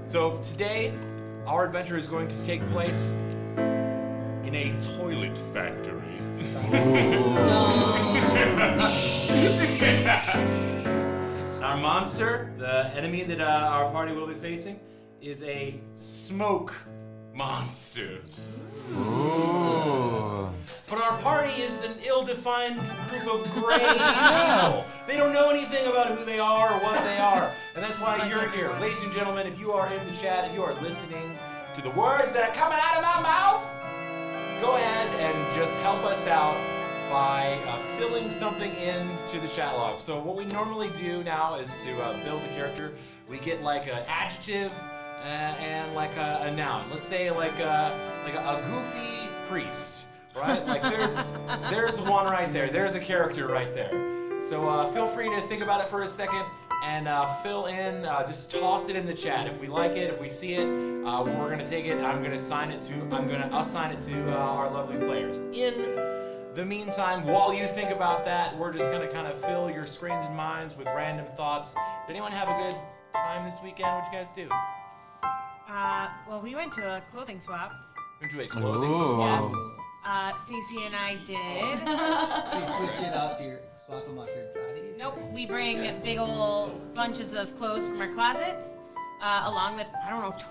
So today, our adventure is going to take place in a toilet factory. Our monster, the enemy that our party will be facing, is a smoke monster. Ooh. But our party is an ill-defined group of gray people. They don't know anything about who they are or what they are. And that's why you're here. Ladies and gentlemen, if you are in the chat and you are listening to the words that are coming out of my mouth, go ahead and just help us out by filling something into the chat log. So what we normally do now is to build a character. We get like an adjective and like a noun. Let's say like a goofy priest. Right? Like there's one right there. There's a character right there. So feel free to think about it for a second and fill in, just toss it in the chat. If we like it, if we see it, we're gonna take it. I'm gonna assign it to our lovely players. In the meantime, while you think about that, we're just gonna kind of fill your screens and minds with random thoughts. Did anyone have a good time this weekend? What'd you guys do? Well, we went to a clothing swap. Went to a clothing swap. Stacy and I did. Do you switch it up, swap them off your bodies? Nope, we bring big old bunches of clothes from our closets, along with,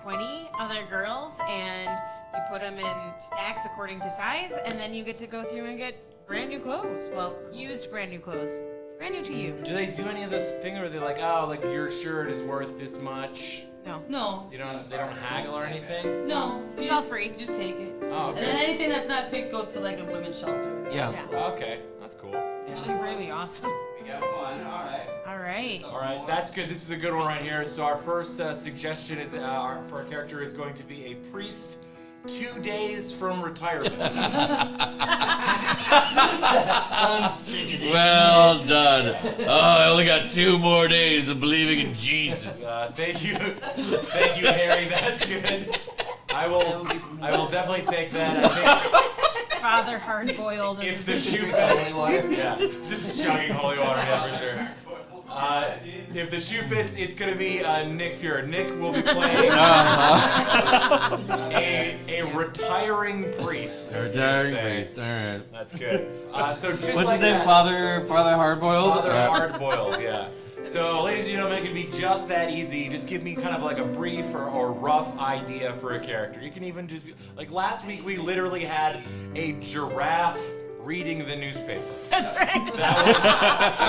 20 other girls, and you put them in stacks according to size, and then you get to go through and get brand new clothes. Well, used brand new clothes. Brand new to you. Do they do any of this thing where they're like, oh, like your shirt is worth this much? No. They don't haggle or anything? No. It's all free. Just take it. Oh, okay. And then anything that's not picked goes to like a women's shelter. Yeah. Okay, that's cool. It's actually really awesome. We got one, alright. All right, that's good. This is a good one right here. So our first suggestion is for our character is going to be a priest 2 days from retirement. Well done. Oh, I only got 2 more days of believing in Jesus. Thank you, Harry. That's good. I will definitely take that. I think Father hard-boiled. if the shoe fits, yeah, just chugging holy water, yeah, for sure. If the shoe fits, it's gonna be Nick Fuhrer. Nick will be playing a retiring priest. A retiring priest. All right. That's good. So just What's like his name? that, Father Hardboiled. Father Hardboiled. Yeah. So, ladies and gentlemen, it can be just that easy. Just give me kind of like a brief or rough idea for a character. You can even just be like last week. We literally had a giraffe reading the newspaper. That's right.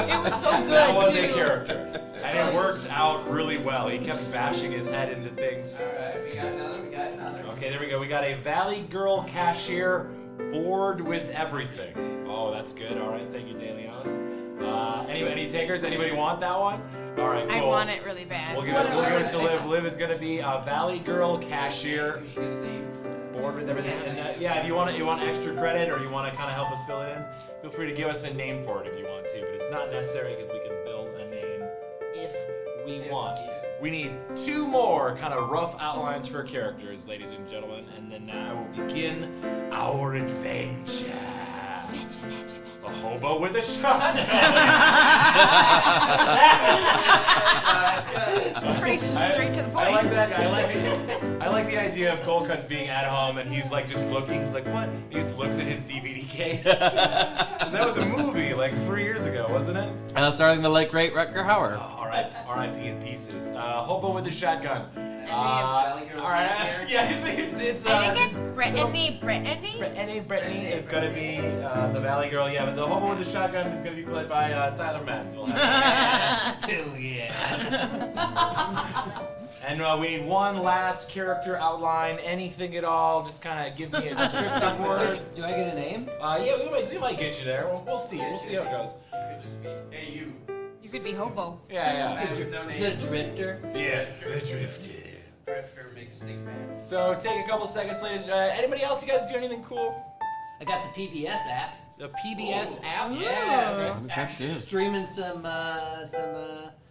It was so good That was too. a character, and it worked out really well. He kept bashing his head into things. Alright, we got another. Okay, there we go. We got a Valley Girl cashier bored with everything. Oh, that's good. All right, thank you, DeLeon. Any takers? Anybody want that one? All right, cool. I want it really bad. We'll give it to Liv. Liv is going to be a Valley Girl cashier bored with everything. And if you want extra credit or you want to kind of help us fill it in, feel free to give us a name for it if you want to. But it's not necessary because we can build a name if we want. We need 2 more kind of rough outlines for characters, ladies and gentlemen, and then I will begin our adventure. A hobo with a shotgun. It's pretty straight to the point. I like that. I like the idea of Cold Cuts being at home and he's like just looking. He's like, what? He just looks at his DVD case. That was a movie like 3 years ago, wasn't it? Starring the late great Rutger Hauer. R.I.P. in pieces. Hobo with a shotgun. Valley Girls All right. here. Yeah, it's. I think it's Brittany. Brittany is gonna be the Valley Girl. Yeah, but the hobo with the shotgun is gonna be played by Tyler Menz. We'll have hell yeah. And we need one last character outline. Anything at all. Just kind of give me a descriptive word. Do I get a name? Yeah, we might get you there. We'll see. We'll see how it goes. Hey, you. You could be hobo. Yeah. No name. The Drifter. Yeah, the Drifter. Drifter, big stick man. So take a couple seconds, ladies. Anybody else? You guys do anything cool? I got the PBS app. The PBS app? Yeah. What does that do? Streaming some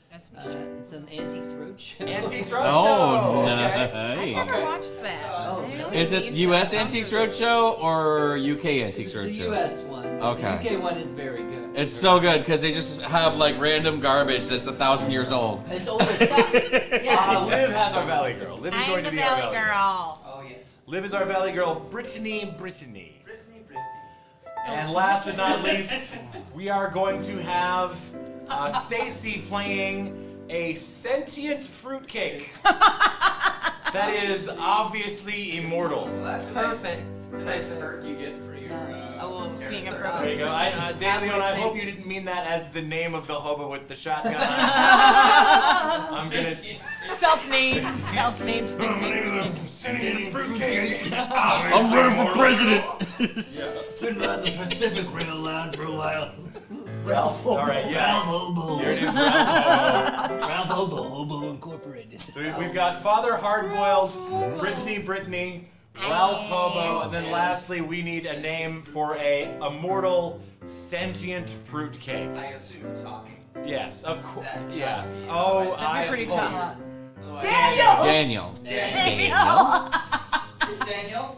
Sesame Street. some Antiques Roadshow. Antiques Roadshow. Oh, Okay. I've never nice. watched that. Oh, I really? only Is see it the U.S. Instagram. Antiques Roadshow or UK Antiques The Roadshow? US one. Okay. The UK one is very good. It's so good because they just have like random garbage that's 1,000 years old. It's older stuff. Yeah. Liv has our Valley Girl. Liv is I'm going the to be our Valley Valley Girl. Oh, yes. Liv is our Valley Girl, Brittany. Brittany. And last but not least, we are going to have Stacy playing a sentient fruitcake that is obviously immortal. Well, that's Perfect. the nice perk you get for your I will being a character. pro. There you go. Dan Leon, I hope you didn't mean that as the name of the hobo with the shotgun. I'm gonna Self-named sentient. sentient fruitcake. I'm running for president. Been riding the Pacific Rail line for a while. Ralph Hobo. All right, yeah. Ralph Hobo. Your name's Ralph Hobo. Ralph Hobo. Hobo Incorporated. So we've got Father Hardboiled, Brittany, Ralph Hobo, and then lastly we need a name for a immortal sentient fruitcake. I assume talking. Yes, of course. That's Yeah. not- Oh, That'd be I pretty hope- tough. Daniel. Is Daniel?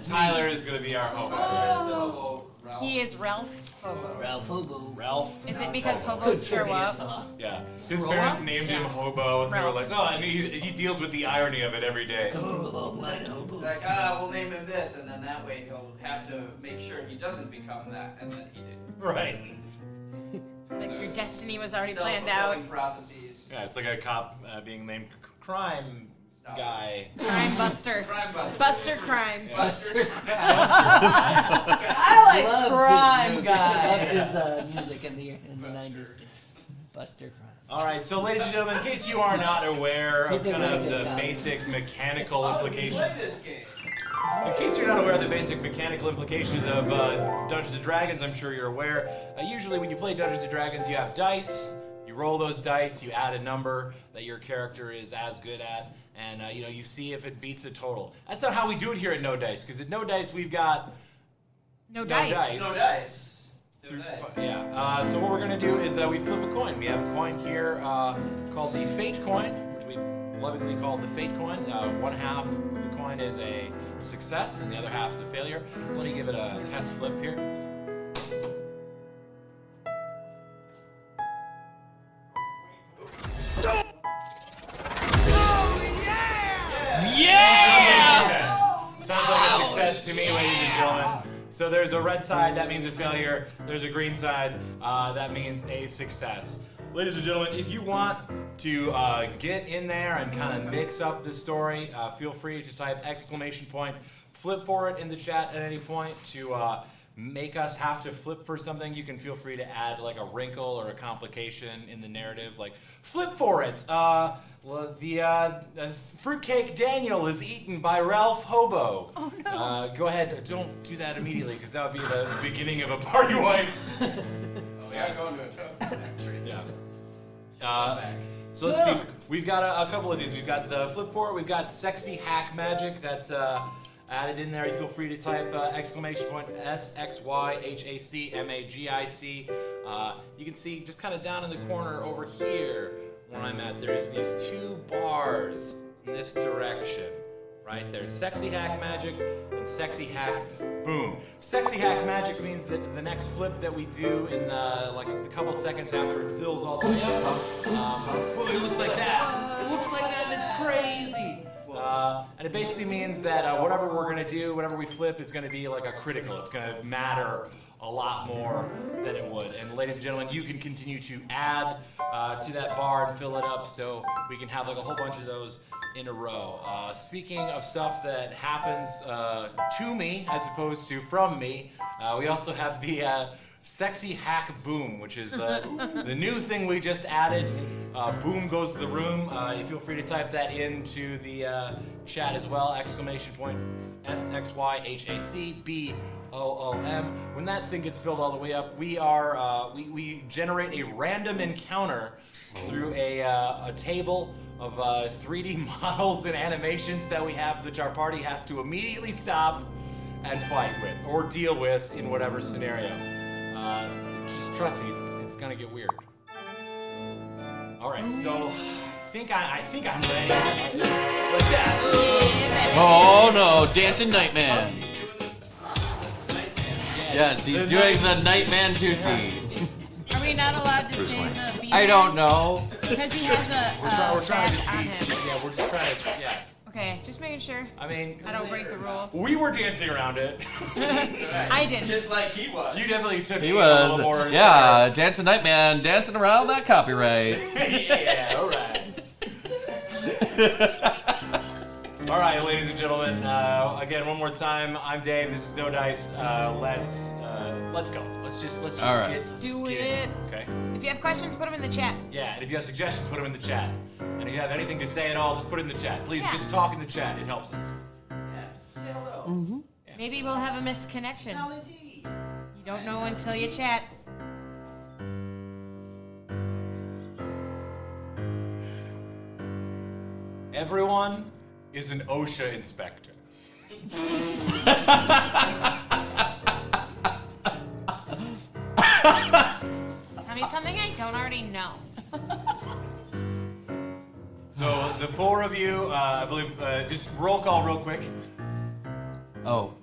Tyler is gonna be our hobo. He is Ralph Hobo. Ralph Hobo. Ralph. Is it because hobos show up? Yeah. His parents named him Hobo, and they were Ralph. like, oh, and he deals with the irony of it every day. Come from a long line of hobos. Like, we'll name him this, and then that way he'll have to make sure he doesn't become that, and then he did. Right. It's like your destiny was already planned out. Self-fulfilling prophecies. Yeah, it's like a cop being named Crime Guy. Crime Buster. Crime Buster. Buster Crimes. Buster. I like Loved crime his guy. music. Loved his music in the 90s. Buster Crime. All right, so ladies and gentlemen, in case you are not aware of He's a kind of really good the cop. basic mechanical Play implications, this game. in case you're not aware of the basic mechanical implications of Dungeons & Dragons, I'm sure you're aware. Usually when you play Dungeons & Dragons, you have dice. You roll those dice, you add a number that your character is as good at, and you see if it beats a total. That's not how we do it here at No Dice, because at No Dice we've got No dice. No dice. No Through- dice. Yeah. So what we're gonna do is we flip a coin. We have a coin here called the Fate coin, which we lovingly call the Fate coin. One half of the coin is a success, and the other half is a failure. Let me give it a test flip here. Yeah! Sounds like a success to me, ladies and gentlemen. So there's a red side, that means a failure. There's a green side, that means a success. Ladies and gentlemen, if you want to get in there and kind of mix up the story, feel free to type exclamation point, flip for it in the chat at any point to make us have to flip for something. You can feel free to add like a wrinkle or a complication in the narrative, like flip for it. The fruitcake Daniel is eaten by Ralph Hobo. Oh no. Go ahead, don't do that immediately because that would be the beginning of a party wipe. We gotta go into a truck. Yeah. So let's see. We've got a couple of these. We've got the flip for it. We've got sexy hack magic. That's added in there. You feel free to type exclamation point SXYHACMAGIC. You can see just kind of down in the corner over here where I'm at. There's these two bars in this direction. Right? There's sexy hack magic and sexy hack boom. Sexy hack magic means that the next flip that we do in like a couple seconds after it fills all the way up, it looks like that. It looks like that and it's crazy. And it basically means that whatever we're gonna do, whatever we flip is gonna be like a critical. It's gonna matter a lot more than it would. And ladies and gentlemen, you can continue to add to that bar and fill it up so we can have like a whole bunch of those in a row. Speaking of stuff that happens to me as opposed to from me, we also have the sexy hack boom, which is the new thing we just added. Boom goes to the room. You feel free to type that into the chat as well. Exclamation point SXYHACBOOM. When that thing gets filled all the way up, we generate a random encounter through a table of 3D models and animations that we have, which our party has to immediately stop and fight with or deal with in whatever scenario. Just trust me, it's gonna get weird. All right, so I think I'm ready. Like that. Oh no, Dancing Nightman. Yes, he's doing the Nightman Juicy. Are we not allowed to say the B? I don't know. Because he has We're trying badge to on be. him. Yeah, we're just trying to. Yeah. Okay, just making sure I mean, I don't break the rules. we were dancing around it. I didn't. Just like he was. You definitely took He it a was, little more. yeah, Dancing Nightman, dancing around that copyright. Yeah, all right. All right, ladies and gentlemen. Again, one more time. I'm Dave. This is No Dice. Let's go. Let's just All right. let's Do get it. Okay. If you have questions, put them in the chat. Yeah, and if you have suggestions, put them in the chat. And if you have anything to say at all, just put it in the chat. Please, Yeah. just talk in the chat. It helps us. Say hello. Maybe we'll have a misconnection. Well, indeed. You don't know until you chat. Everyone is an OSHA inspector. Tell me something I don't already know. So the four of you, I believe, just roll call real quick. Oh,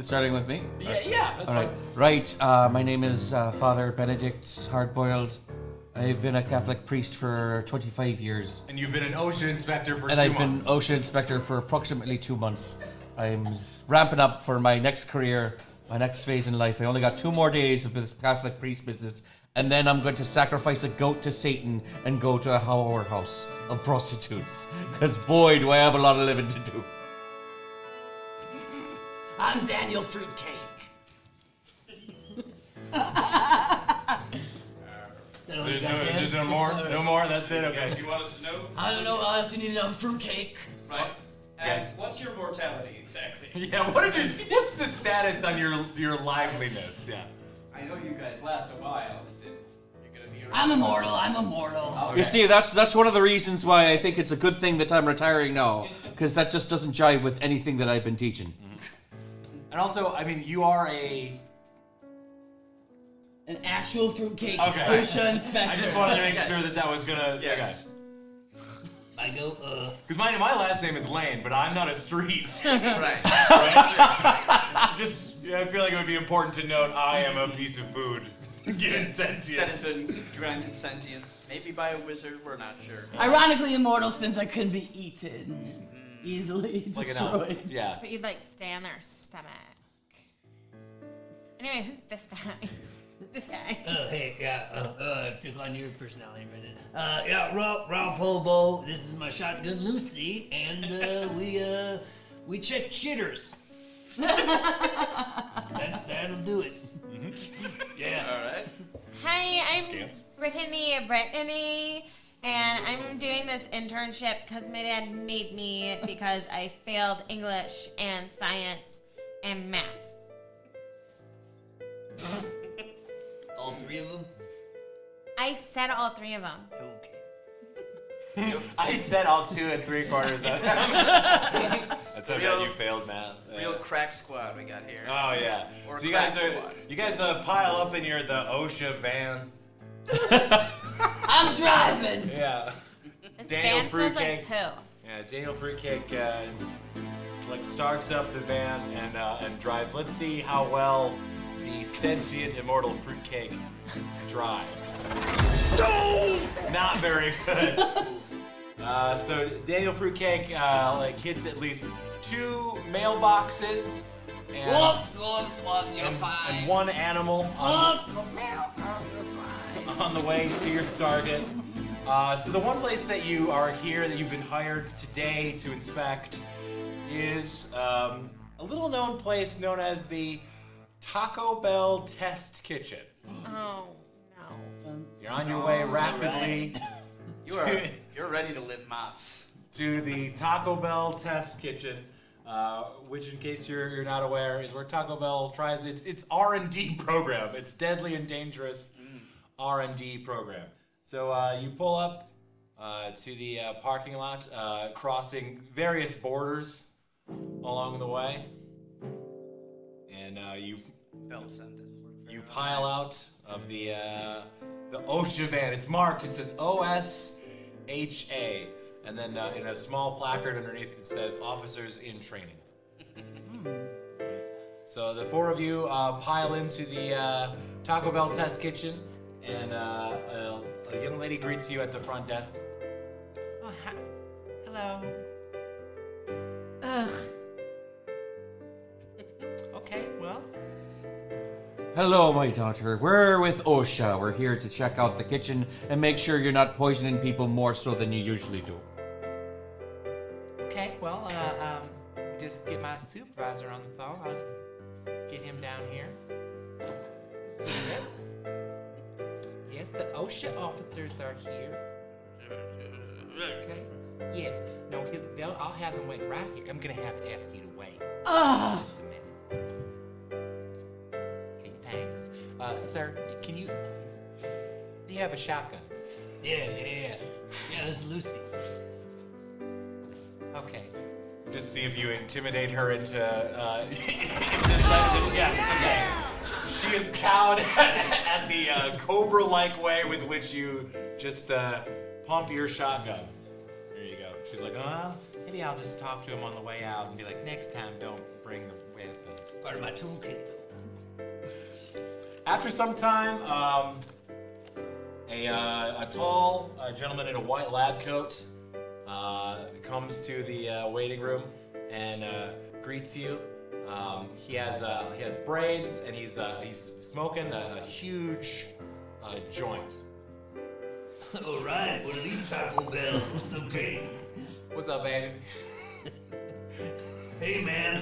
starting with me? Yeah, that's All right. fine. Right, my name is Father Benedict Hardboiled. I've been a Catholic priest for 25 years. And you've been an OSHA inspector for And 2 I've months. been OSHA inspector for approximately 2 months. I'm ramping up for my next career, my next phase in life. I only got 2 more days of this Catholic priest business, and then I'm going to sacrifice a goat to Satan and go to a whorehouse of prostitutes. Because boy, do I have a lot of living to do. I'm Daniel Fruitcake. There's no more? No more? That's it? Okay. You want us to know? I don't know what else you need to know. Fruitcake. Right. And Okay. what's your mortality exactly? Yeah, what's the status on your liveliness? Yeah. I know you guys last a while. You're gonna be around. I'm immortal. I'm immortal. Okay. You see, that's one of the reasons why I think it's a good thing that I'm retiring now, because that just doesn't jive with anything that I've been teaching. And also, I mean, you are An actual fruitcake. Okay. OSHA inspector. I just wanted to make sure that was gonna. Yeah. Okay. I go, Because my last name is Lane, but I'm not a street. Right. Just, I feel like it would be important to note I am a piece of food. Given That sentience. has been granted sentience. Maybe by a wizard, we're not sure. ironically immortal since I couldn't be eaten. Easily Like destroyed. enough. Yeah. But you'd like stay on their stomach. Anyway, who's this guy? This guy. Hey, yeah, took on your personality, Brendan. Yeah, Ralph Hobo. This is my shotgun, Lucy, and we check shitters. That'll do it. Yeah. All right. Hi, I'm Scans. Brittany, and I'm doing this internship because my dad made me because I failed English and science and math. All 3 of them? I said all 3 of them. Okay. I said all 2 3/4 of them. That's how bad Real- you failed math. Real crack squad we got here. Oh yeah. Or So you crack guys squad. pile up in the OSHA van. I'm driving. Yeah. This Daniel van smells like Fruitcake. poo. Yeah, Daniel Fruitcake starts up the van and drives. Let's see how well the sentient immortal Fruitcake drives. Not very good. So Daniel Fruitcake hits at least 2 mailboxes and, Whoops, you're and fine. 1 animal Whoops, on the way to your target. So the one place that you are here, that you've been hired today to inspect, is a little known place known as the Taco Bell Test Kitchen. Oh no. You're on your way rapidly You're ready to live mass. to the Taco Bell Test Kitchen, which, in case you're not aware, is where Taco Bell tries its R&D program. It's deadly and dangerous R&D program. So you pull up to the parking lot, crossing various borders along the way, and you Bell send it. you pile out of the OSHA van. It's marked. It says OSHA, and then in a small placard underneath it says "Officers in Training." So the four of you pile into the Taco Bell test kitchen, and a young lady greets you at the front desk. Oh, hello. Ugh. Okay, well. Hello, my daughter. We're with OSHA. We're here to check out the kitchen and make sure you're not poisoning people more so than you usually do. Okay, well, just get my supervisor on the phone. I'll just get him down here. Yes, the OSHA officers are here. Okay. Yeah. No, I'll have them wait right here. I'm gonna have to ask you to wait. Just a minute. Okay, thanks. Sir, do you have a shotgun? Yeah. Yeah, this is Lucy. Okay. Just see if you intimidate her into. Yes. Okay. She is cowed at the cobra-like way with which you just pump your shotgun. There you go. She's like, maybe I'll just talk to him on the way out and be like, next time don't bring the weapon. Part of my toolkit. After some time, a tall gentleman in a white lab coat comes to the waiting room and greets you. He has braids and he's smoking a huge joint. All right, what are these Taco Bells? Okay. What's up, baby? Hey, man.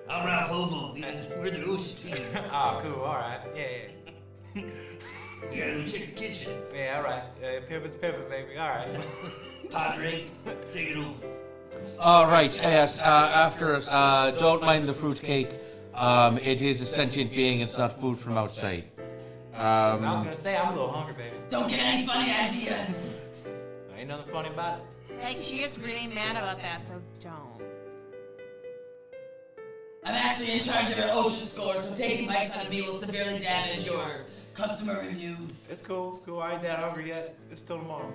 I'm Ralph Hobo. We're the OSHA team. Oh, cool. All right. Yeah. You gotta go check the kitchen. Yeah. All right. Pimpin's pimpin', baby. All right. Padre, take it over. All right. Yes. After don't mind the fruitcake. It is a sentient being. It's not food from outside. I was gonna say I'm a little hungry, baby. Don't get any funny ideas. Ain't nothing funny about it. Like, she gets really mad about that, so don't. I'm actually in charge of your OSHA score, so taking bites out of me will severely damage your customer reviews. It's cool. It's cool. I ain't that hungry yet. It's still tomorrow.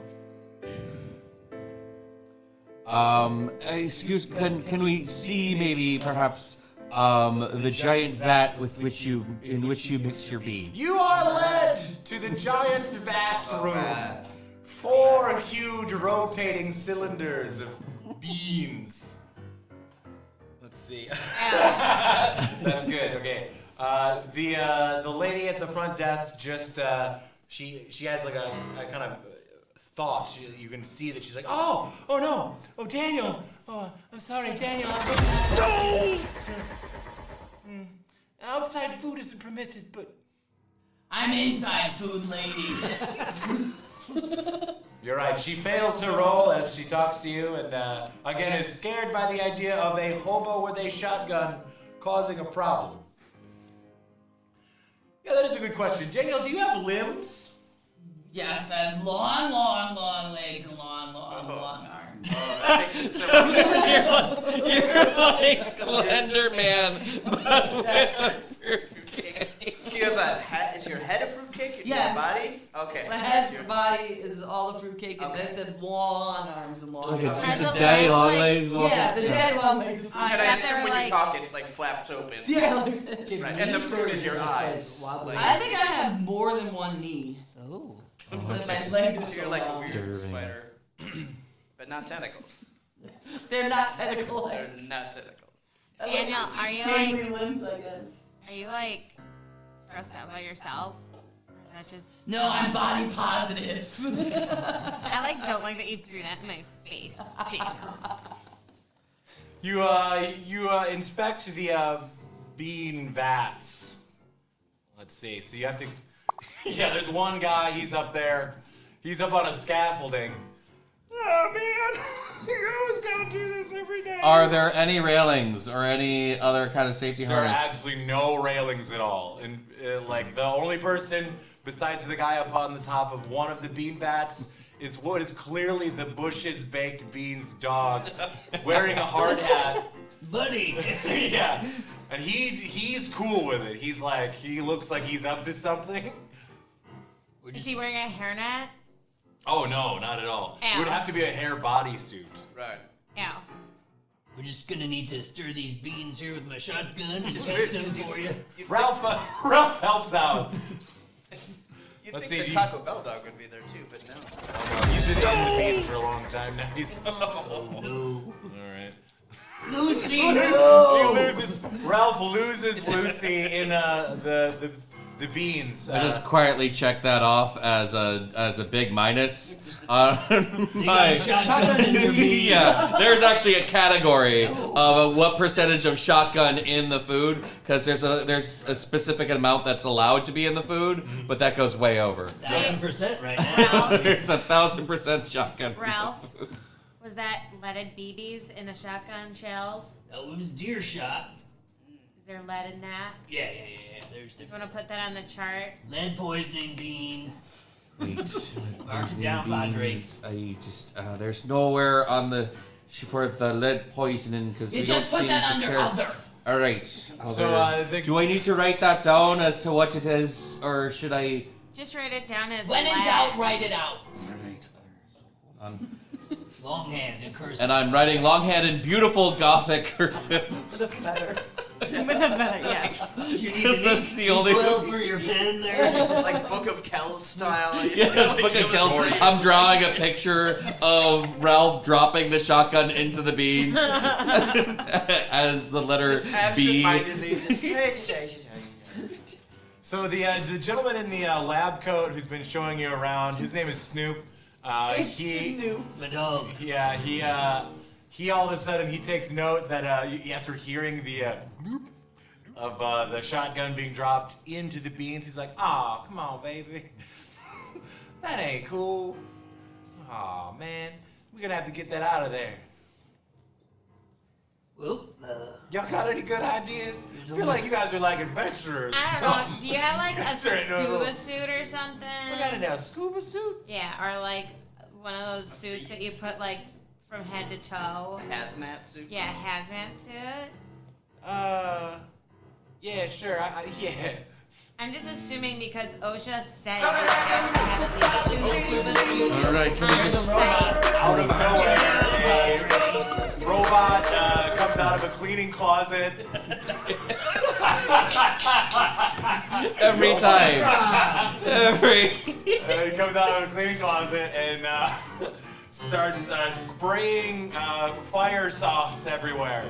Excuse. Can we see maybe perhaps the giant vat in which you mix your beans? You are led to the giant vat room. 4 huge rotating cylinders of beans. Let's see. That's good. Okay. The lady at the front desk just she has like a kind of thought. You can see that she's like, oh no, oh Daniel, oh I'm sorry, Daniel. Outside food isn't permitted, but I'm inside food lady. you're right. She fails her role as she talks to you, and again is scared by the idea of a hobo with a shotgun causing a problem. Yeah, that is a good question. Daniel, do you have limbs? Yes, I have long legs and long arms. That makes it so You're like Slender Man, but with a fruitcake. Do you have a head? Is your head a fruitcake? Yes. Your body? Okay. My head, body is all the fruitcake, and I said long arms and long Okay, arms. it's the a daddy long legs, legs. Yeah, the daddy long legs. I And I thought they assume were when like. you talk, it like flaps open. Yeah, like that. Right. And the fruit is your eyes. Like, I think I have more than one knee. Oh. My legs are so so you're like a long. weird Disturbing. spider, but not tentacles. They're not tentacle They're like. not tentacles. Daniel, are you Gangly like? limbs, I guess. Are you like grossed out by yourself? Or is that just? No, I'm body positive. I like don't like that you threw that in my face, Daniel. You inspect the bean vats. Let's see. So you have to. Yeah, there's one guy. He's up there. He's up on a scaffolding. Oh man, you always gotta do this every day. Are there any railings or any other kind of safety There are harness? absolutely no railings at all, and like the only person besides the guy up on the top of one of the bean vats is what is clearly the Bush's baked beans dog, wearing a hard hat. Buddy. Yeah, and he's cool with it. He's like, he looks like he's up to something. Is he wearing a hairnet? Oh no, not at all. Ow. It would have to be a hair bodysuit. Right. Ow. We're just gonna need to stir these beans here with my shotgun and test them for you. Ralph helps out. You'd Let's think see, the Taco Bell dog would be there too, but no. He's been in the beans for a long time now. He's Oh no. alright. Lucy, He no! loses. Ralph loses Lucy in the beans. I just quietly check that off as a big minus on You got my. a shotgun in your beans. Yeah, there's actually a category of what percentage of shotgun in the food, because there's a specific amount that's allowed to be in the food, but that goes way over. 1,000% right now. Ralph, There's 1,000% shotgun. Ralph, was that leaded BBs in the shotgun shells? Oh, it was deer shot. Is there lead in that? Yeah. There's You different want to put that on the chart? lead poisoning beans. Wait, Mark it down, Padre. I just there's nowhere on the for the lead poisoning because You we just don't put seem that to under care. other. All right. So, do I need to write that down as to what it is, or should I? Just write it down as When in lead. doubt, write it out. All right. Hold on. Longhand and cursive. And I'm writing longhand in beautiful Gothic cursive. With a feather, yes. You need This an is the only- quill for your pen there. It's like Book of Kells style. Yes, look at Kells. I'm drawing a picture of Ralph dropping the shotgun into the beans as the letter B. So the gentleman in the lab coat who's been showing you around, his name is Snoop. My dog. Yeah, he all of a sudden he takes note that after hearing the of the shotgun being dropped into the beans, he's like, "Aw, come on, baby, that ain't cool. Aw, man, we're gonna have to get that out of there." Well, Y'all got any good ideas? I feel like you guys are like adventurers. I don't know. Do you have like a There ain't no- scuba suit or something? We got a scuba suit. Yeah, or like one of those suits that you put like from head to toe. Hazmat suit. Yeah, hazmat suit. Yeah, sure. Yeah. I'm just assuming because OSHA says you have to have at least 2 scuba suits All right, can we on just- site. Out of nowhere, a robot comes out of a cleaning closet. Every time. He comes out of a cleaning closet and starts spraying fire sauce everywhere.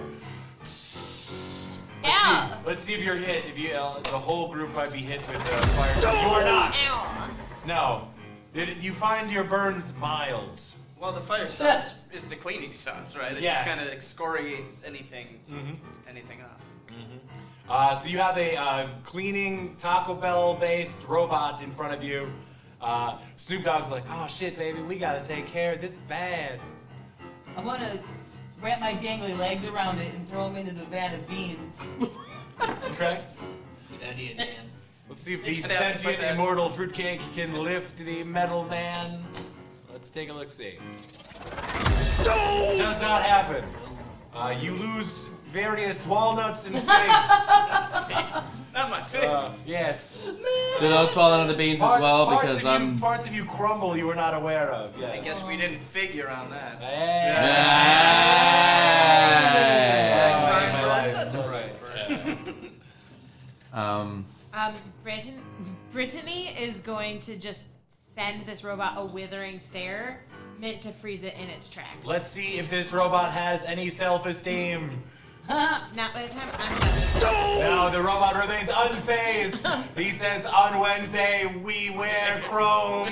Ow! Let's see if you're hit. If you, the whole group might be hit with fire sauce. You are not. Ow! No. You find your burns mild. Well, the fire sauce is the cleaning sauce, right? It Yeah. just kind of excoriates anything off. So you have a cleaning Taco Bell based robot in front of you. Snoop Dogg's like, "Oh shit, baby, we gotta take care. This is bad." I want to wrap my gangly legs around it and throw them into the vat of beans. Okay. good idea, Dan. Let's see if the You could have to put sentient that- immortal fruitcake can lift the metal man. Let's take a look. See. Does not happen. You lose various walnuts and figs. Not my face. Yes. Do those fall into the beans as well? Because I'm. parts of you crumble you were not aware of. Yes. I guess we didn't figure on that. That's right. Brittany is going to just send this robot a withering stare meant to freeze it in its tracks. Let's see if this robot has any self-esteem. Not by the time I'm done. No, the robot remains unfazed. He says, "On Wednesday, we wear chrome."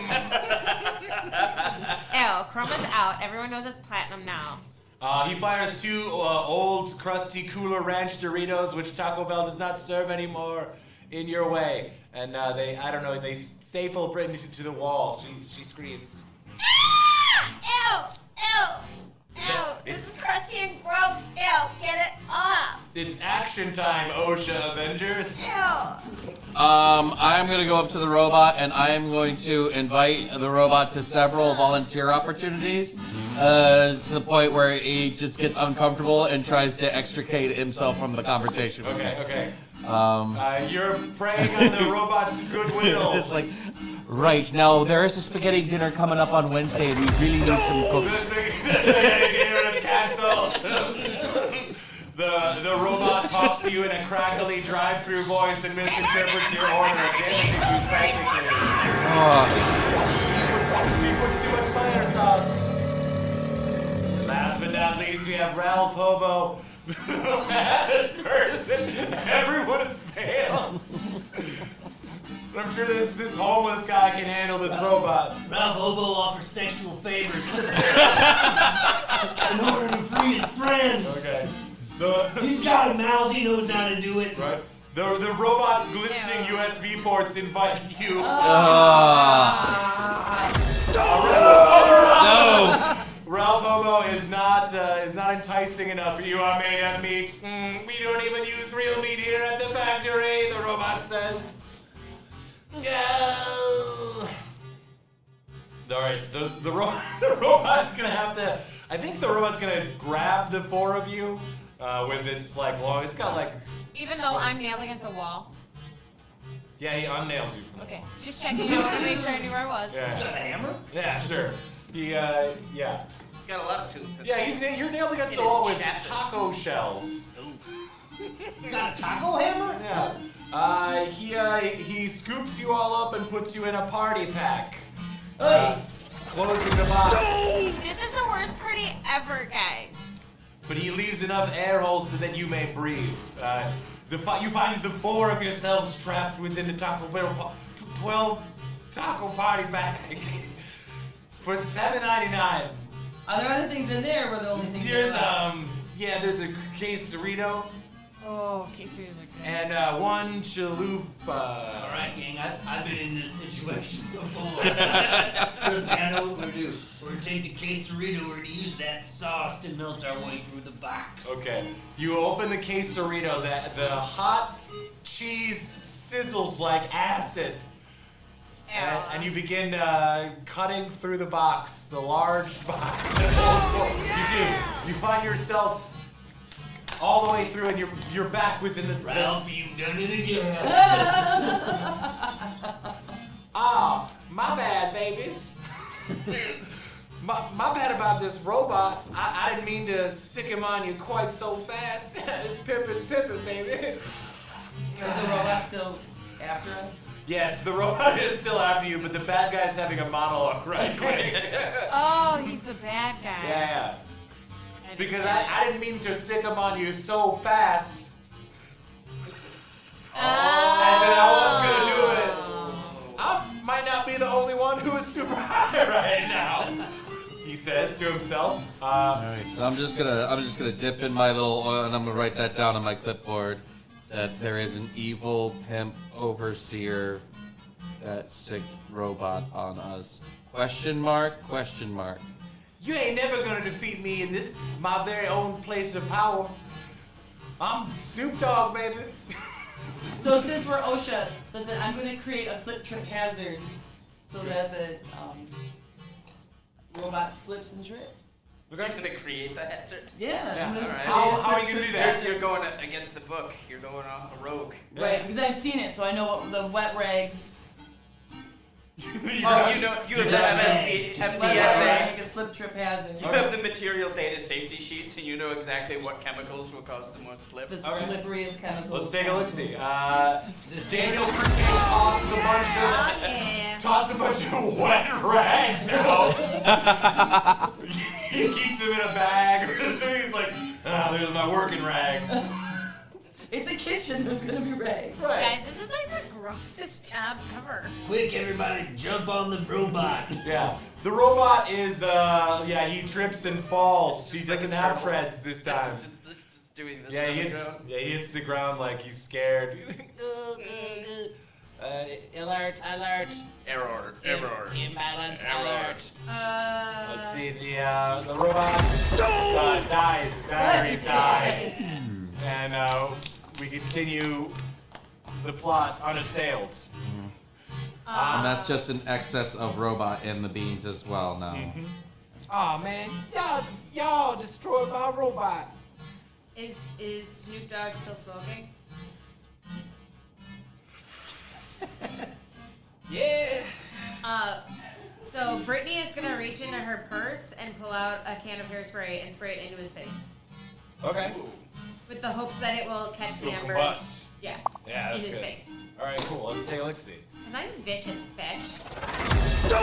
Ew, Chrome is out. Everyone knows it's platinum now. He fires 2 old, crusty Cooler Ranch Doritos, which Taco Bell does not serve anymore, in your way. And they staple Brittany to the wall. She screams. Ah! Ew! This is crusty and gross. Ew! Get it off. It's action time, OSHA Avengers. Ew! I'm gonna go up to the robot and I am going to invite the robot to several volunteer opportunities, to the point where he just gets uncomfortable and tries to extricate himself from the conversation. Okay. You're preying on the robot's goodwill. It's like, right, now there is a spaghetti dinner coming up on Wednesday and we really need some cooks. This spaghetti dinner is canceled. drive-through voice and misinterprets your order, damaging you psychically. She puts too much fire sauce. Last but not least, we have Ralph Hobo, the maddest person everyone has failed. But I'm sure this homeless guy can handle this robot. Ralph Hobo offers sexual favors in order to free his friends. Okay. He's got a mouth, he knows how to do it. Right. The robot's glistening USB ports invite you. No. Ralph Hobo is not enticing enough for you. I'm made of meat. We don't even use real meat here at the factory, the robot says. No. Alright, so the robot's gonna have to. I think the robot's gonna grab the four of you with its like long. It's got like. Even though I'm nailed against the wall. Yeah, he unnails you. From Okay, just checking. I want to make sure I knew where I was. Yeah. Got a hammer? Yeah, sure. Yeah. Got a lot of tools. Yeah, you're nailed against the wall with taco shells. He's got a taco hammer? Yeah. He scoops you all up and puts you in a party pack. Closing the box. This is the worst party ever, guys. But he leaves enough air holes so that you may breathe. You find the four of yourselves trapped within the Taco Bell 12 taco party bag for $7.99. Are there other things in there or were the only things There's in the there's a quesarito Oh, quesadillas are good. and one chalupa. Alright, gang, I've been in this situation before. Listen, I know what we're gonna do. We're gonna take the quesarito, we're gonna use that sauce to melt our way through the box. Okay. You open the quesarito, the hot cheese sizzles like acid. And you begin cutting through the box, the large box. You do. You find yourself all the way through, and you're back within the. Ralph, you've done it again. My bad, babies. my bad about this robot. I didn't mean to sick him on you quite so fast. It's pimpin', baby. Is the robot still after us? Yes, the robot is still after you, but the bad guy's having a monologue right quick. Oh, he's the bad guy. Yeah. Because I didn't mean to sick him on you so fast. I said I was gonna do it. I might not be the only one who is super high right now. He says to himself. Alright, so I'm just gonna dip in my little oil and I'm gonna write that down on my clipboard. That there is an evil pimp overseer that sicked robot on us. Question mark? You ain't never gonna defeat me in this, my very own place of power. I'm Snoop Dogg, baby. So since we're OSHA, listen, I'm going to create a slip trip hazard so that the robot slips and trips. We're going to create the hazard. Yeah. I'm gonna alright. create How a are slip you gonna trip do that? hazard. You're going against the book. You're going off a rogue. Right, because I've seen it, so I know what the wet rags. You have the Wet rags make a MCSX. slip trip hazard. You have the material data safety sheets, and you know exactly what chemicals will cause the most slip. The slipperiest chemicals. Let's take a look-see. Daniel Fruitcake tosses a bunch of wet rags out. He keeps them in a bag. So he's like, there's my working rags. It's a kitchen, there's going to be rags. Guys, this is like the grossest job ever. Quick, everybody, jump on the robot. Yeah. The robot is, he trips and falls. He doesn't have treads this time. Just doing this. Yeah, he hits the ground like he's scared. Alert. Error. Imbalance alert. Let's see, the Uh, robot dies. Batteries die. And we continue the plot unassailed. And that's just an excess of robot in the beans as well now. Mm-hmm. Aw, man, y'all destroyed my robot. Is Snoop Dogg still smoking? Yeah. So Brittany is gonna reach into her purse and pull out a can of hairspray and spray it into his face, Okay. with the hopes that it will catch the It'll embers. combust. Yeah. Yeah, that's in his good. face. All right, cool. Let's take a look-see. Because I'm vicious, bitch. All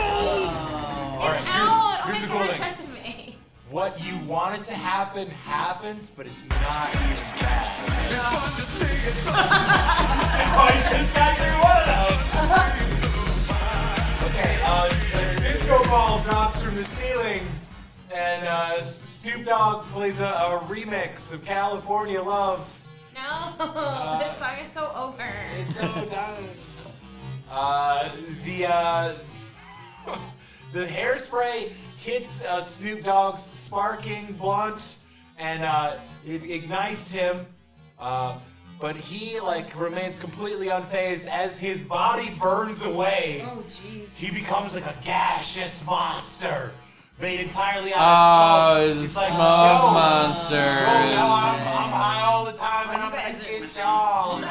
right, It's out! Oh here's my the cool god, thing. trust me. What you want it to happen happens, but it's not even bad. It's fun to see it. Just got through one of those. Okay, the disco ball drops from the ceiling, and Snoop Dogg plays a remix of California Love. No, this song is so over. It's so done. The hairspray hits Snoop Dogg's sparking blunt, and it ignites him. But he remains completely unfazed as his body burns away. Oh, jeez. He becomes like a gaseous monster made entirely out of smoke. Oh, It's smoke yo, monster. now I'm high all the time and I'm You gonna guys get are- y'all. I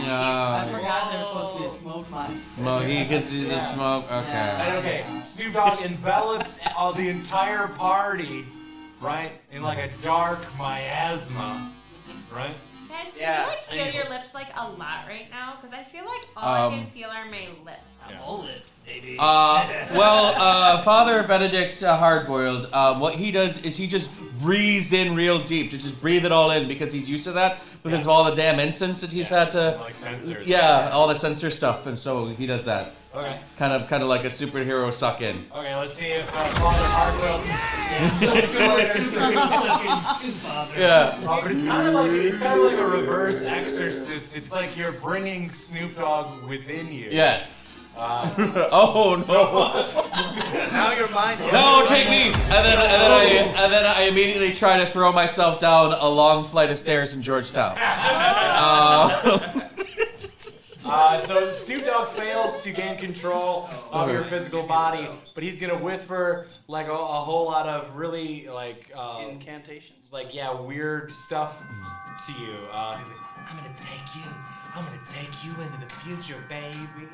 Yeah. forgot there's supposed to be a smoke monster. Smoke. He can see the smoke. Okay. And okay, Snoop Dogg envelops the entire party, right, in like a dark miasma, right? Guys, can Yeah. you feel your lips a lot right now? Because I feel like all I can feel are my lips. I'm all lips, baby. Father Benedict Hardboiled, what he does is he just breathes in real deep, to just breathe it all in because he's used to that because of all the damn incense that he's had to. Like sensors. Yeah, all the censor stuff, and so he does that. Okay. Kind of like a superhero suck in. Okay, let's see if Father Hardwell. Yeah. But it's kind of like a reverse exorcist. It's like you're bringing Snoop Dogg within you. Yes. Oh no! Now your mind. No, take me! And then I immediately try to throw myself down a long flight of stairs in Georgetown. So Snoop Dogg fails to gain control of your physical body, but he's gonna whisper like a whole lot of really Incantations. weird stuff to you. He's like, I'm gonna take you into the future, baby.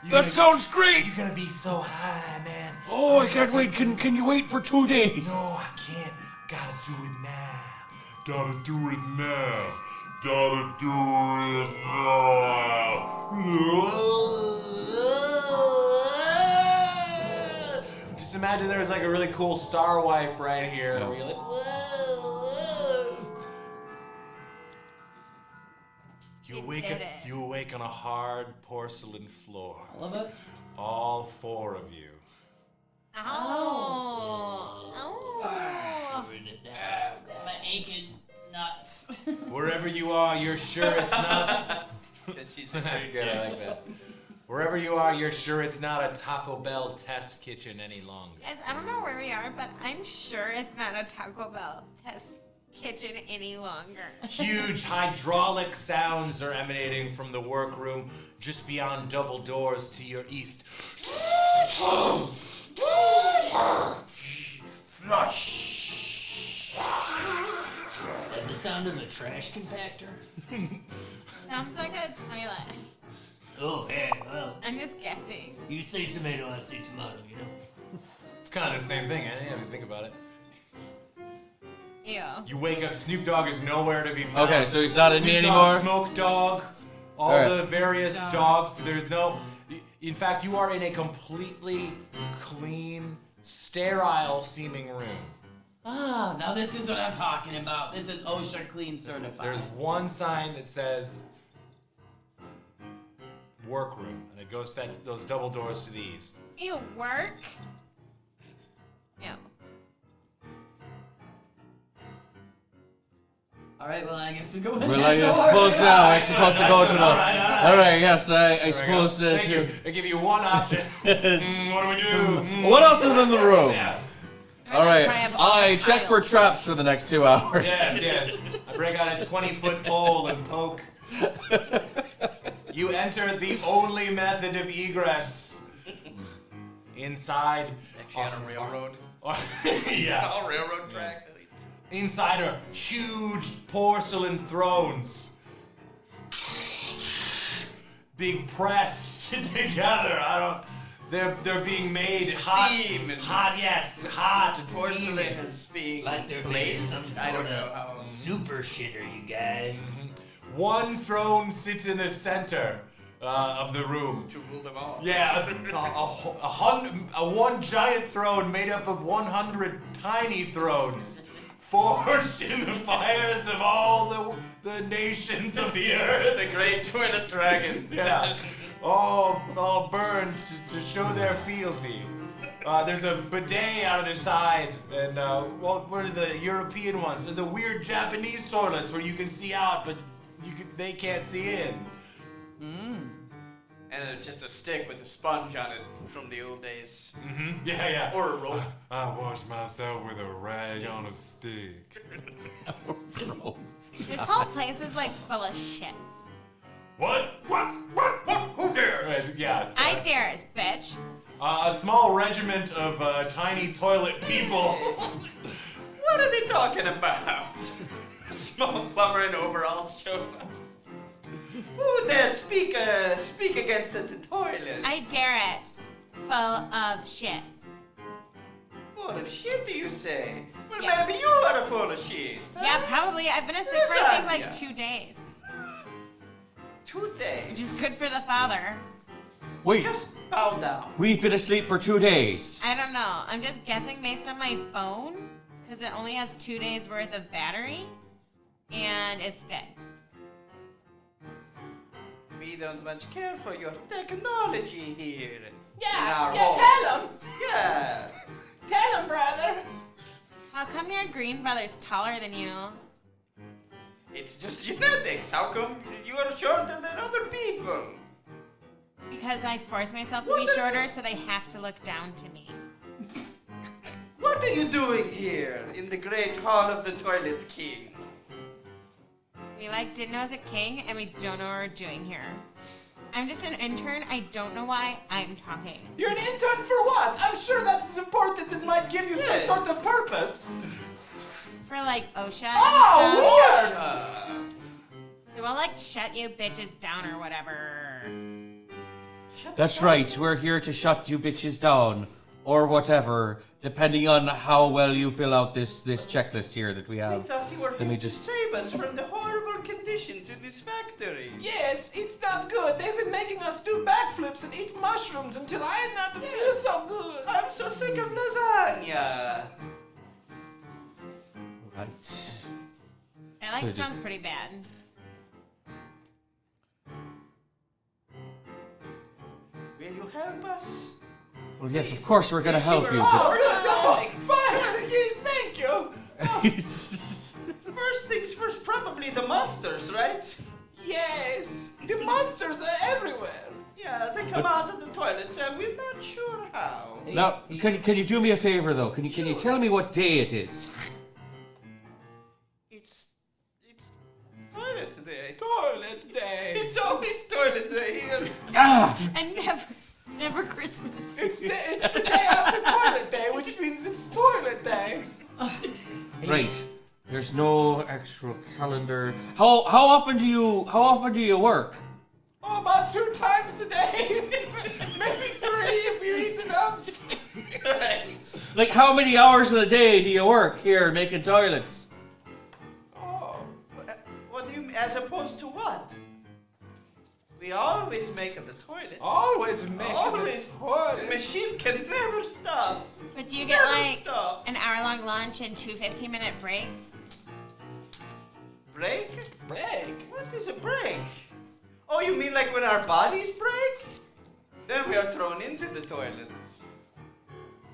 That sounds great! You're gonna be so high, man. Oh, I can't wait. Can you wait for 2 days? No, I can't. Gotta do it now. Gotta do it now. Gotta do it now. Just imagine there's like a really cool star wipe right here. Yeah. Where you're like, whoa. You awake on a hard porcelain floor. All of us? All four of you. Oh. Oh. My aching nuts. Wherever you are, you're sure it's not. She's That's good. I like that. Wherever you are, you're sure it's not a Taco Bell test kitchen any longer. Guys, I don't know where we are, but I'm sure it's not a Taco Bell test kitchen any longer. Huge hydraulic sounds are emanating from the workroom just beyond double doors to your east. Is that the sound of the trash compactor? Sounds like a toilet. Oh, hey, well, I'm just guessing. you say tomato, I say tomato, you know? It's kind of the same thing, eh? If you think about it. Ew. You wake up, Snoop Dogg is nowhere to be found. Okay, so he's not in me Snoop Dogg, anymore? Smoke Dog, all Alright. the various dogs. There's no. In fact, you are in a completely clean, sterile-seeming room. Ah, now this is what I'm talking about. This is OSHA clean certified. There's one sign that says workroom, and it goes those double doors to the east. Ew, work? Ew. All right, well, I guess we go in We're that like, door. supposed to now. We're supposed to go to the. All right, yes, I There we go. supposed to. Thank you. I give you one option. What do we do? What else is in the room? Yeah. All right, Try up all I the check for tiles. traps for the next 2 hours. Yes. I break out a 20-foot pole and poke. You enter the only method of egress. Inside. Actually on a railroad. Yeah. On a railroad track. Inside are huge porcelain thrones. Being pressed together. They're being made hot. Steam and- Hot, yes. Hot and Porcelain steaming. is being Like they're made blazed. some I don't sort know of how. super shitter, you guys. One throne sits in the center of the room. To rule them all. Yeah, a one giant throne made up of 100 tiny thrones, forged in the fires of all the nations of the earth. The great toilet dragon. Yeah, all burned to show their fealty. There's a bidet out of their side, and what are the European ones? They're the weird Japanese toilets where you can see out, but they can't see in. And just a stick with a sponge on it from the old days. Mm-hmm. Yeah. Or a rope. I wash myself with a rag on a stick. This whole place is like full of shit. What? Who dares? Yeah. I dares, bitch. A small regiment of tiny toilet people. What are they talking about? A small plumber in overalls shows up. Who dare speak against the toilet? I dare it. Full of shit. Full of shit, do you say? Well, Yeah. maybe you are full of shit. Yeah, probably. I've been asleep for I think like Lasagna. 2 days. 2 days. Which is good for the father. Wait, Just bow down. we've been asleep for 2 days. I don't know. I'm just guessing based on my phone because it only has 2 days worth of battery and it's dead. We don't much care for your technology here. Yeah, tell him. Yes. Tell him, brother. How come your green brother's taller than you? It's just genetics. How come you are shorter than other people? Because I force myself to What be the- shorter so they have to look down to me. What are you doing here in the great hall of the Toilet King? We didn't know I was a king and we don't know what we're doing here. I'm just an intern. I don't know why I'm talking. You're an intern for what? I'm sure that's important. It might give you some Yes. sort of purpose. For OSHA and Oh, stuff. weird. So we'll shut you bitches down or whatever. That's right, we're here to shut you bitches down. Or whatever, depending on how well you fill out this checklist here that we I have. thought you were Let me here just... to save us from the horrible conditions in this factory. Yes, it's not good. They've been making us do backflips and eat mushrooms until I not feel so good. I'm so sick of lasagna. Right. That So just- sounds pretty bad. Will you help us? Well, yes, of course we're gonna help you. Oh, good. Oh, fine. Yes, thank you. First things first, probably the monsters, right? Yes, the monsters are everywhere. Yeah, they come out of the toilets and we're not sure how. Now, can you do me a favor though? Can you tell me what day it is? It's toilet day. Toilet day. It's always toilet day here. Ah! And never Christmas. It's the day after toilet day, which means it's toilet day. Right. There's no actual calendar. How often do you work? Oh, about 2 times a day. Maybe 3 if you eat enough. Like how many hours in a day do you work here making toilets? Oh, What do you mean, as opposed to what? We always make the toilet. always making Always. the The toilet. machine can never stop. But do you get Stop. an hour-long lunch and 2 15-minute breaks? Break? Break. What is a break? Oh, you mean like when our bodies break? Then we are thrown into the toilets.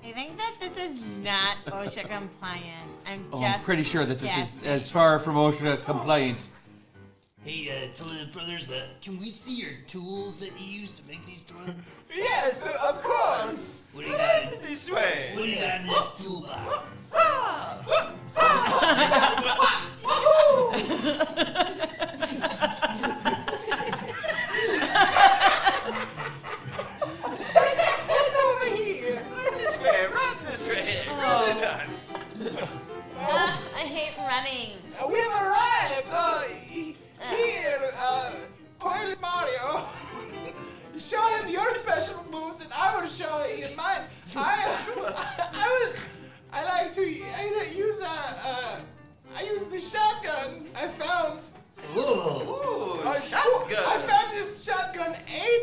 I think that this is not OSHA compliant. I'm Oh, just I'm pretty sure that this is guessing. as far from OSHA compliant. Hey, Toilet Brothers, can we see your tools that you use to make these toilets? Yes, of course. What do you got in, This way. what do you got in this toolbox? Get over here. This way, right this way. Really does. Ugh, I hate running. We have arrived. Here, Toilet Mario. Show him your special moves, and I will show you mine. I like to use I use the shotgun I found. Whoa! shotgun. I found this shotgun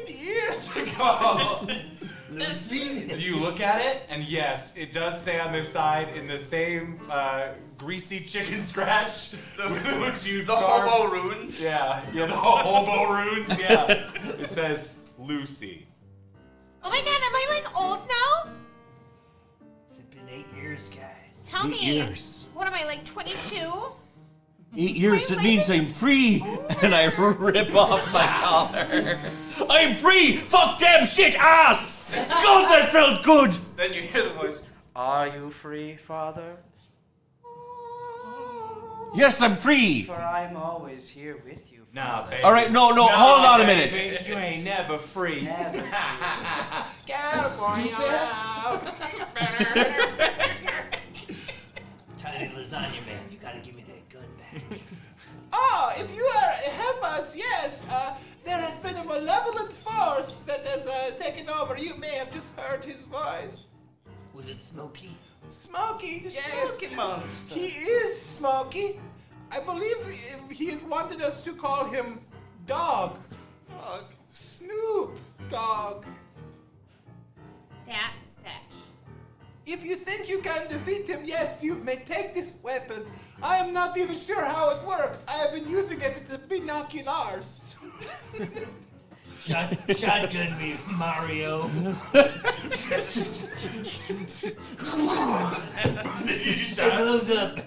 8 years ago. You look at it, and yes, it does say on the side in the same greasy chicken scratch which you The carved. hobo runes. Yeah, the hobo runes. Yeah, it says Lucy. Oh my god, am I like old now? It's been 8 years, guys. Tell 8 me. years. What am I, like 22? 8 years, Wait, it means I'm free. And I rip off my collar. I'm free! Fuck damn shit ass! God, that felt good! Then you hear the voice. Are you free, Father? Yes, I'm free! For I'm always here with you. Nah, Father. baby. Alright, no, hold on a minute. Baby, you ain't never free. Never. California. Tiny lasagna man, you gotta give me that gun back. Oh, if you help us, yes. There has been a malevolent force that has taken over. You may have just heard his voice. Was it Smokey? Smokey, yes. Smoky monster. He is Smokey. I believe he has wanted us to call him Dog. Dog. Snoop Dog. That bitch. If you think you can defeat him, yes, you may take this weapon. I am not even sure how it works. I have been using it as a binoculars. Shotgun me, Mario. It blows up.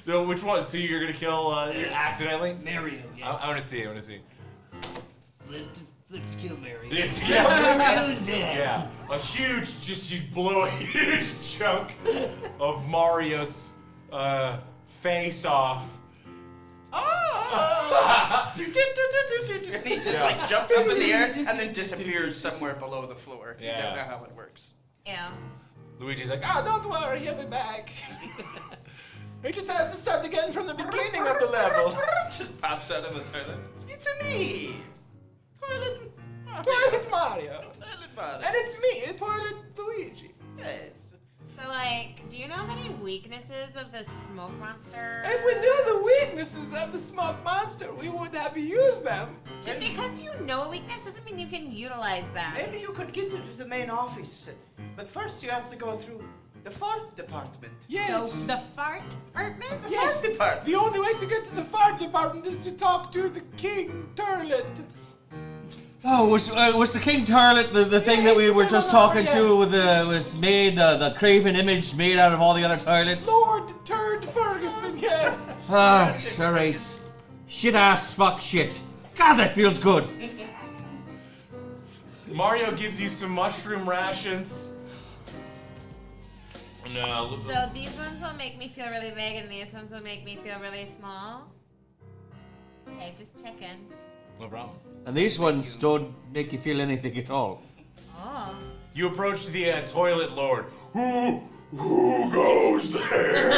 No, which one? So you're gonna kill accidentally? Mario, yeah. I want to see. Flip to kill Mario. Yeah. Mario's dead. Yeah, a huge, just you blow a huge chunk of Mario's face off. And he just like jumps up in the air and then disappears somewhere below the floor. Yeah. You don't know how it works. Yeah. Luigi's like, Ah, don't worry, he'll be back. He just has to start again from the beginning of the level. Just pops out of the toilet. It's me. Toilet Mario. Toilet Mario. Toilet Mario. And it's me, Toilet Luigi. Yes. So, like, do you know any weaknesses of the smoke monster? If we knew the weaknesses of the smoke monster, we would have used them. Just because you know a weakness doesn't mean you can utilize that. Maybe you could get into the main office. But first you have to go through the fart department. Yes. The fart department? Yes. Fart department. The only way to get to the fire department is to talk to the King Turlet. Oh, was the King Tarlet the thing that we were just talking to with was made the graven image made out of all the other toilets? Lord Turd Ferguson, yes. Ah, alright. Shit ass fuck shit. God, that feels good. Mario gives you some mushroom rations. No. So these ones will make me feel really big and these ones will make me feel really small. Okay, just checking. No problem. And these ones don't make you feel anything at all. Oh. You approach the toilet lord. Who goes there?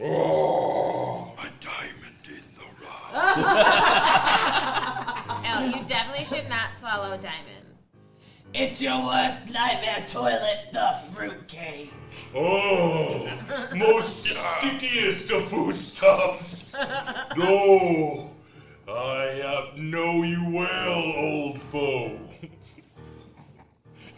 Oh, a diamond in the rough. Oh, you definitely should not swallow diamonds. It's your worst nightmare toilet, the fruitcake. Oh, most stickiest of foodstuffs. No, I know you well, old foe.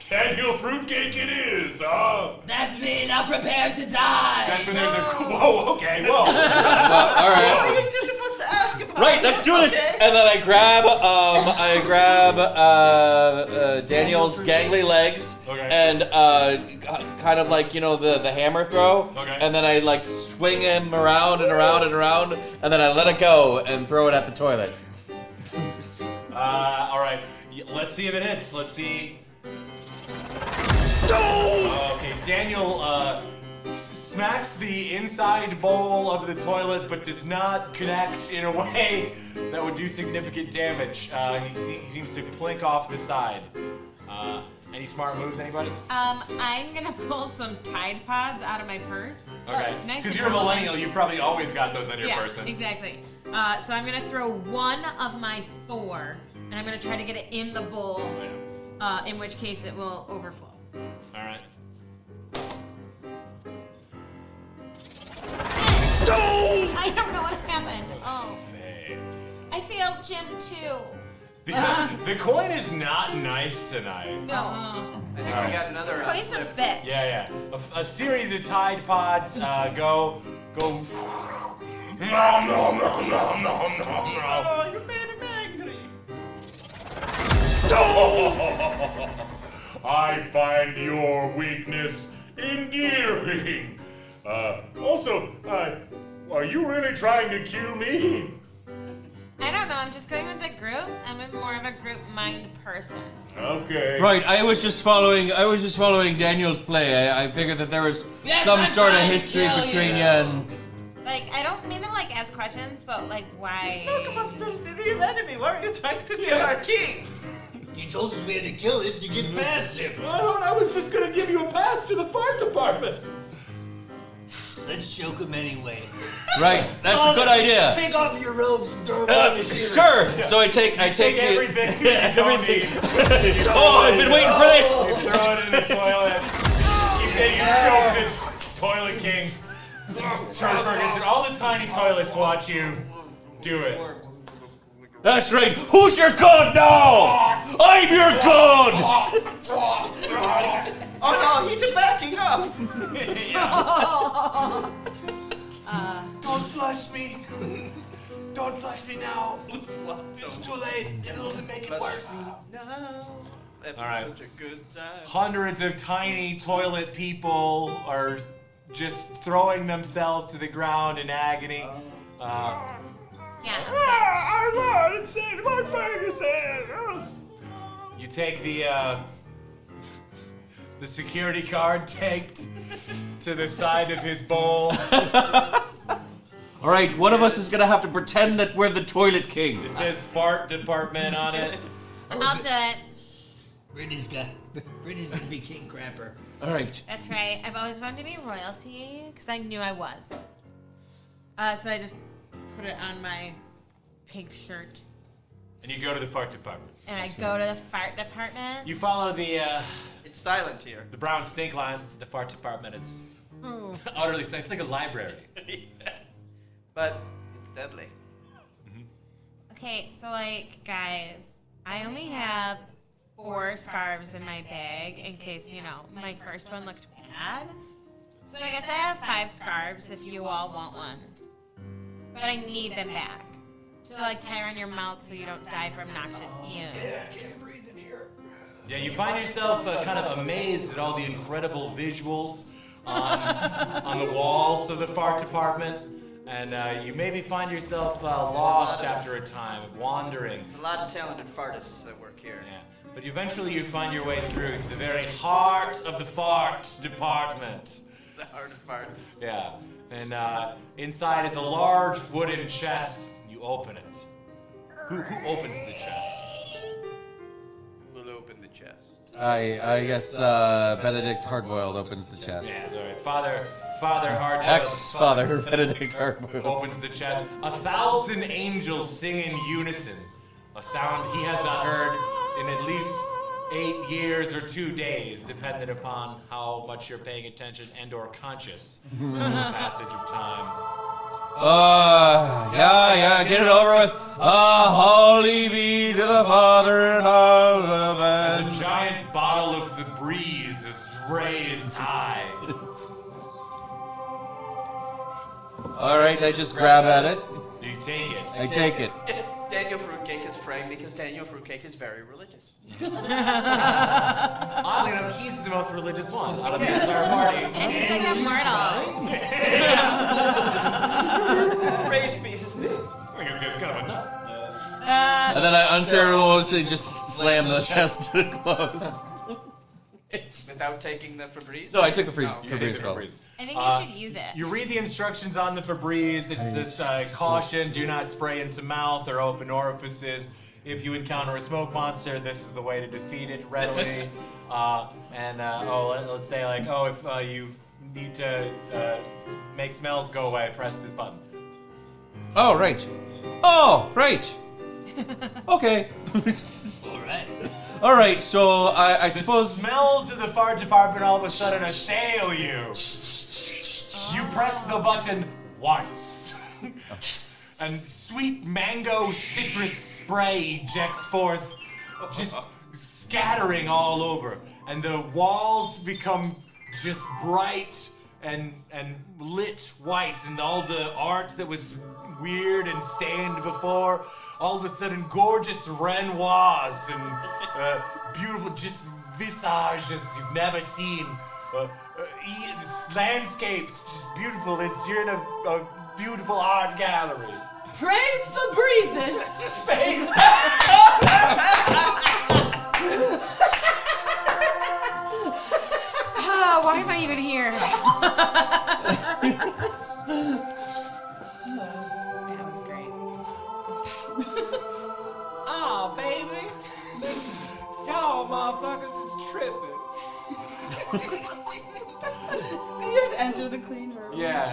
Daniel Fruitcake it is, huh? That's me, now prepare to die. That's when there's a... Whoa, okay, whoa. All right. You're just supposed to ask about Right, let's do this. Okay. And then I grab Daniel's gangly legs Okay. and kind of like, you know, the hammer throw. Okay. And then I like swing him around and around and around, and then I let it go and throw it at the toilet. All right, let's see if it hits. Let's see. Okay, Daniel smacks the inside bowl of the toilet, but does not connect in a way that would do significant damage. He seems to plink off the side. Any smart moves, anybody? I'm gonna pull some Tide Pods out of my purse. Okay, Nice because and you're a millennial, relevant. you've probably always got those on your Yeah, person. exactly. So I'm gonna throw one of my 4, and I'm gonna try to get it in the bowl. In which case it will overflow. All right. I don't know what happened. Oh punch him too. The coin is not nice tonight. No. I think we got another. Coin's a bitch. Yeah. A series of Tide Pods go. Oh, you made him angry. I find your weakness endearing. Also, are you really trying to kill me? I don't know. I'm just going with the group. I'm more of a group mind person. Okay. Right, I was just following Daniel's play. I figured that there was some I'm sort of trying to history kill between you. you and. Like, I don't mean to like ask questions, but like, why? Snookabusters, the real enemy. Why are you trying to kill our king? You told us we had to kill him to get past him. I was just gonna give you a pass to the fire department. Let's choke him anyway. Right, that's a good idea. Take off your robes and throw them on the Sure. So I take Take the- everything. You don't need. Oh, I've been waiting for this. You throw it in the toilet. You choke the toilet king. Turn Ferguson. All the tiny toilets watch you do it. That's right. Who's your god now? I'm your god. Oh no, he's backing up. Don't flush me. Don't flush me now. It's too late. It'll only make it worse. No. All right. Such a good time. Hundreds of tiny toilet people are just throwing themselves to the ground in agony. Yeah. I lied and saved my Ferguson. You take the security card taped to the side of his bowl. All right, one of us is gonna have to pretend that we're the toilet king. It says fart department on it. I'll do it. Brittany's gonna be King Crapper. All right. That's right. I've always wanted to be royalty because I knew I was. So I just put it on my pink shirt And you go to the fart department. and I go to the fart department. You follow the It's silent here. brown stink lines to the fart department. It's utterly silent. It's like a library. But it's deadly. Okay, so like, guys, I only have 4 scarves in my bag in case, my first one looked bad. So I guess I have 5 scarves if you all want one. But I need them back. To like tie around your mouth so you don't die from noxious fumes. Yeah, you find yourself kind of amazed at all the incredible visuals on the walls of the fart department. And you maybe find yourself lost after a time, wandering. A lot of talented fartists that work here. Yeah. But eventually you find your way through to the very heart of the fart department. The heart of farts. Yeah. And inside is a large wooden chest. You open it. Who opens the chest? We'll open the chest. I guess Benedict Hardboiled opens the chest. Yeah, sorry. Father Hardboiled. Ex-father Benedict Hardboiled. Opens the chest. 1,000 angels sing in unison. A sound he has not heard in at least 8 years or 2 days, depending upon how much you're paying attention and/or conscious in the passage of time. Yeah, get it over with. Holy be to the Father and all the As man. a giant bottle of Febreze is raised high. All right, I just grab at it. You take it. I take it. Daniel Fruitcake is praying because Daniel Fruitcake is very religious. Oddly enough, he's the most religious one out of the entire party. And he's like immortal. Praise be his name. I think this guy's kind of a nut. And then I unceremoniously just slam the chest to close. Without taking the Febreze? No, I took the freeze. No. You take the Febreze. Febreze. I think you should use it. You read the instructions on the Febreze. It says, caution, do not spray into mouth or open orifices. If you encounter a smoke monster, this is the way to defeat it readily. Let's say if you need to make smells go away, press this button. Oh, right. Oh, right. Okay. All right, so I The suppose... smells of the fart department all of a sudden assail you. You press the button once. and sweet mango citrus spray ejects forth, just scattering all over. And the walls become just bright and lit white, and all the art that was weird and stained before, all of a sudden gorgeous Renoirs and beautiful just visages you've never seen. Landscapes, just beautiful. You're in a beautiful art gallery. Praise for breezes. Why am I even here? That was great. Oh, baby. Y'all motherfuckers is tripping. You just enter the clean room. Yeah.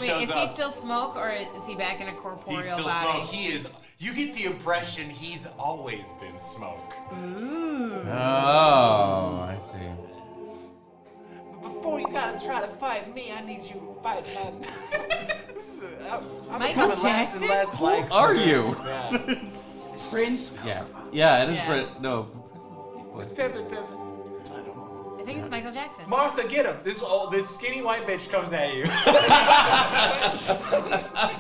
Wait, is he still smoke or is he back in a corporeal He's still body? smoke. He is. You get the impression he's always been smoke. Ooh. Oh, I see. Before you gotta try to fight me, I need you to fight this is I'm Michael becoming less and Jackson? less like Who are Snoop. you? Yeah. Prince. Yeah, it is Yeah. Brit. No. It's Pippin. I think it's Michael Jackson. Martha, get him. This skinny white bitch comes at you.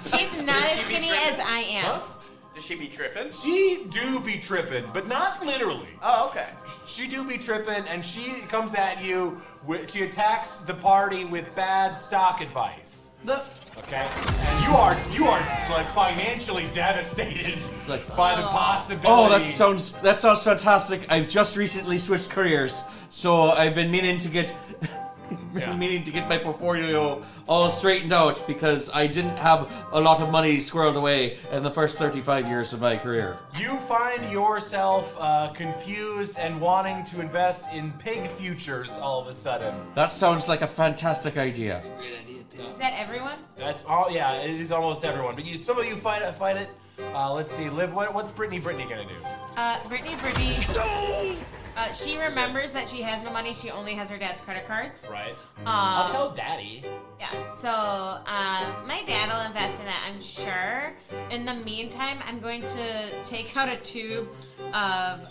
She's not as skinny as I am. Huh? Does she be tripping? She do be tripping, but not literally. Oh, okay. She do be tripping, and she comes at you. She attacks the party with bad stock advice. Okay, and you are like financially devastated by the possibility. Oh, that sounds fantastic. I've just recently switched careers, so I've been meaning to get my portfolio all straightened out because I didn't have a lot of money squirreled away in the first 35 years of my career. You find yourself confused and wanting to invest in pig futures all of a sudden. That sounds like a fantastic idea. Great idea, Pig. Is that everyone? That's all. Yeah, it is almost everyone. But some of you fight it. Let's see, Liv. What's Brittany gonna do? Brittany. She remembers that she has no money. She only has her dad's credit cards. Right. I'll tell Daddy. Yeah. So my dad will invest in that, I'm sure. In the meantime, I'm going to take out a tube of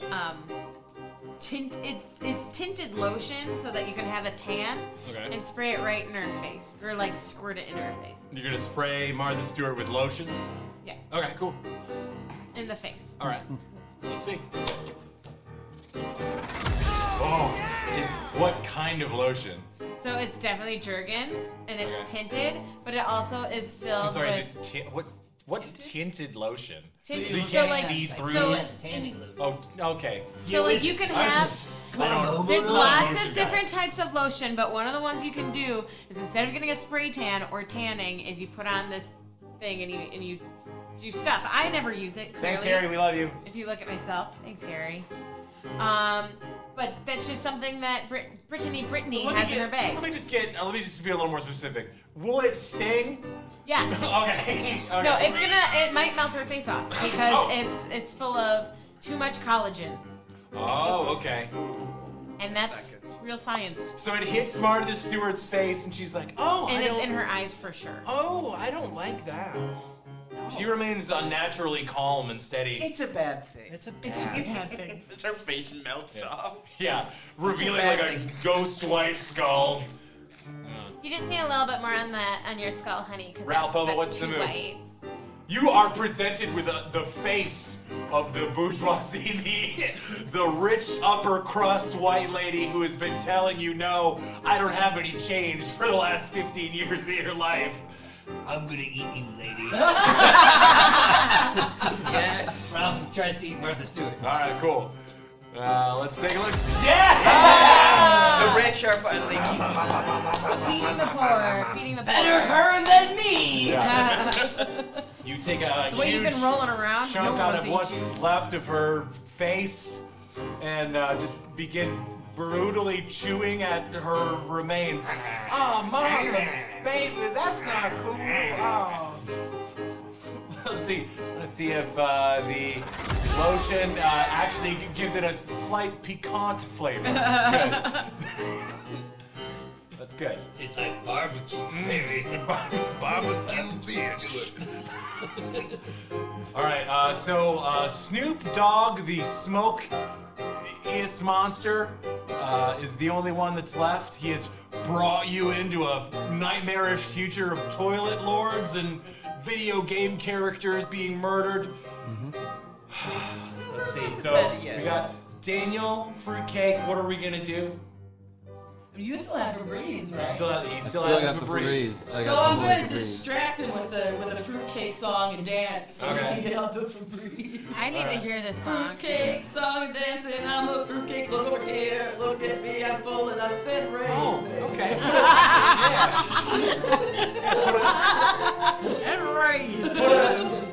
it's tinted lotion so that you can have a tan and spray it right in her face, or like squirt it in her face. You're gonna spray Martha Stewart with lotion? Yeah. Okay, cool. In the face. All right. Let's see. Oh, what kind of lotion? So it's definitely Jergens, and it's Okay. tinted, but it also is filled I'm sorry. with What's tinted lotion? tinted. You So can't like, see through. so Oh, okay. So like you can have, there's lots of different types of lotion, but one of the ones you can do is instead of getting a spray tan or tanning, is you put on this thing and you do stuff. I never use it. Clearly. Thanks, Harry. We love you. If you look at myself, thanks, Harry. But that's just something that Brittany has in her bag. Let me just be a little more specific. Will it sting? Yeah. Okay. No, it might melt her face off because it's full of too much collagen. Oh, okay. And that's real science. So it hits Martha Stewart's face, and she's like, "Oh," and it's in her eyes for sure. Oh, I don't like that. She remains unnaturally calm and steady. It's a bad thing. It's a bad thing. Her face melts off. Yeah, revealing like a ghost white skull. You just need a little bit more on your skull, honey. Ralph, that's what's the too move? white. You are presented with the face of the bourgeoisie, the rich upper crust white lady who has been telling you, no, I don't have any change for the last 15 years of your life. I'm gonna eat you, lady. Yes. Ralph tries to eat Martha Stewart. All right, cool. Let's take a look. Yeah! The rich are finally. Feeding the poor. Feeding the poor. Better her than me. You take a The way you've huge been rolling around, no chunk one out wants of to what's eat you. left of her face and just begin brutally chewing at her remains. Oh, Martha, baby, that's not cool. Oh. Let's see if the lotion actually gives it a slight piquant flavor. That's good. That's good. Tastes like barbecue, baby. Barbecue bitch. All right, so Snoop Dogg, the smoke-ist monster, is the only one that's left. He has brought you into a nightmarish future of toilet lords and video game characters being murdered. Let's see, so we got Daniel, fruitcake. What are we gonna do? You still have Febreze, right? He still has got the the breeze. Febreze. I So got I'm the going to Febreze. distract him with a fruitcake song and dance so Okay. we can get out the Febreze. I need to hear this song. Fruitcake song and dancing, I'm a fruitcake, look over here, look at me, I'm full of nuts and raisins. Oh, okay.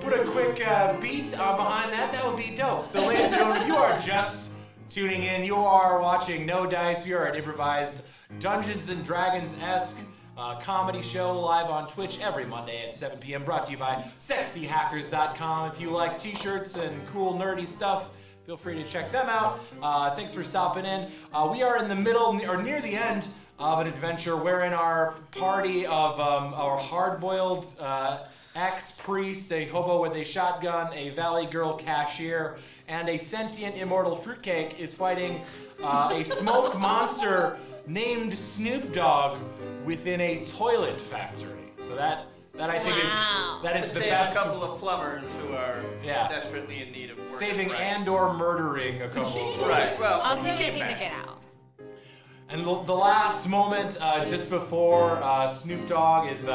Put a quick beat behind that. That would be dope. So, ladies and gentlemen, you are just tuning in. You are watching No Dice. We are an improvised Dungeons and Dragons-esque comedy show live on Twitch every Monday at 7 p.m. Brought to you by sexyhackers.com. If you like t-shirts and cool nerdy stuff, feel free to check them out. Thanks for stopping in. We are in the middle or near the end of an adventure. We're in our party of our hard-boiled ex-priest, a hobo with a shotgun, a valley girl cashier, and a sentient immortal fruitcake is fighting a smoke monster named Snoop Dogg within a toilet factory. So that I think is the Save best. a couple of plumbers who are Yeah. desperately in need of work. Saving and/or murdering a couple of Right. Well, Also, you they get need to back. get out. And the last moment, just before Snoop Dogg is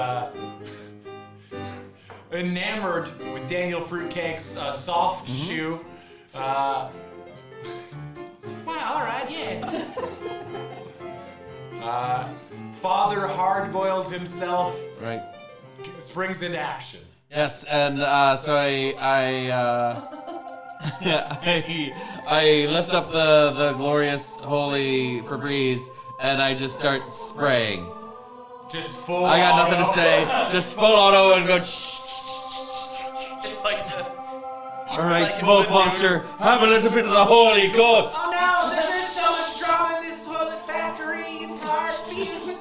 enamored with Daniel Fruitcake's soft shoe. Wow, all right, yeah. Father hard-boiled himself Right. springs into action. Yes, and so I lift up the glorious holy Febreze and I just start spraying. Just full. I got nothing to auto. say. Just full auto and go. It's like the. All right, smoke monster, have a little bit of the Holy Ghost. Oh no, there's so much drama in this toilet factory. It's hard beating.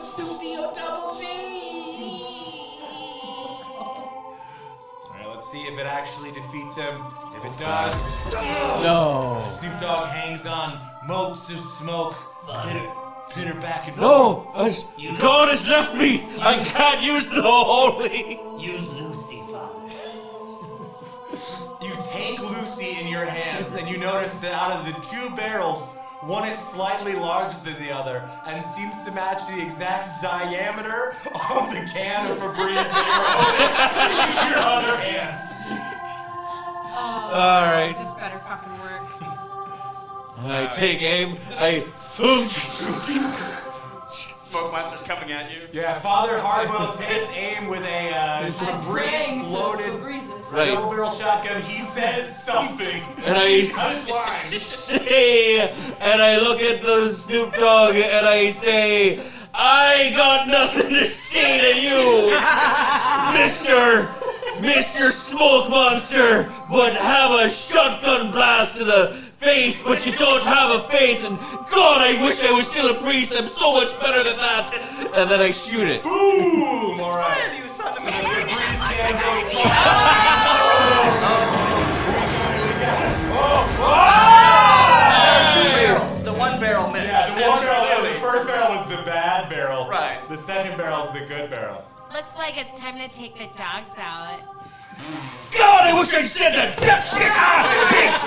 Studio double G. Alright, let's see if it actually defeats him. If it does, No. Snoop Dogg hangs on motes of smoke. Pitter back and No, God has left me. I can't use the holy. Use Lucy, Father. You take Lucy in your hands and you notice that out of the two barrels, one is slightly larger than the other and seems to match the exact diameter of the can of Febreze that you're holding in your other hand. All right. This better fucking work. I take aim. I thunk. Smoke monster's coming at you. Yeah, Father Hardwell takes aim with a I'm praying Febreze to loaded Febrezes. Right. double barrel shotgun. He says something. And I say, and I look at the Snoop Dogg and I say, I got nothing to say to you, Mr. Smoke Monster, but have a shotgun blast to the face, but you don't have a face, and God, I wish I was still a priest. I'm so much better than that. And then I shoot it. Boom! All right. You son of So a the bitch. Febreze can goes. The one barrel missed. Yeah, the one barrel. The first barrel was the bad barrel. Right. The second barrel is the good barrel. Looks like it's time to take the dogs out. God, I wish I'd said that. Shit ass bitch.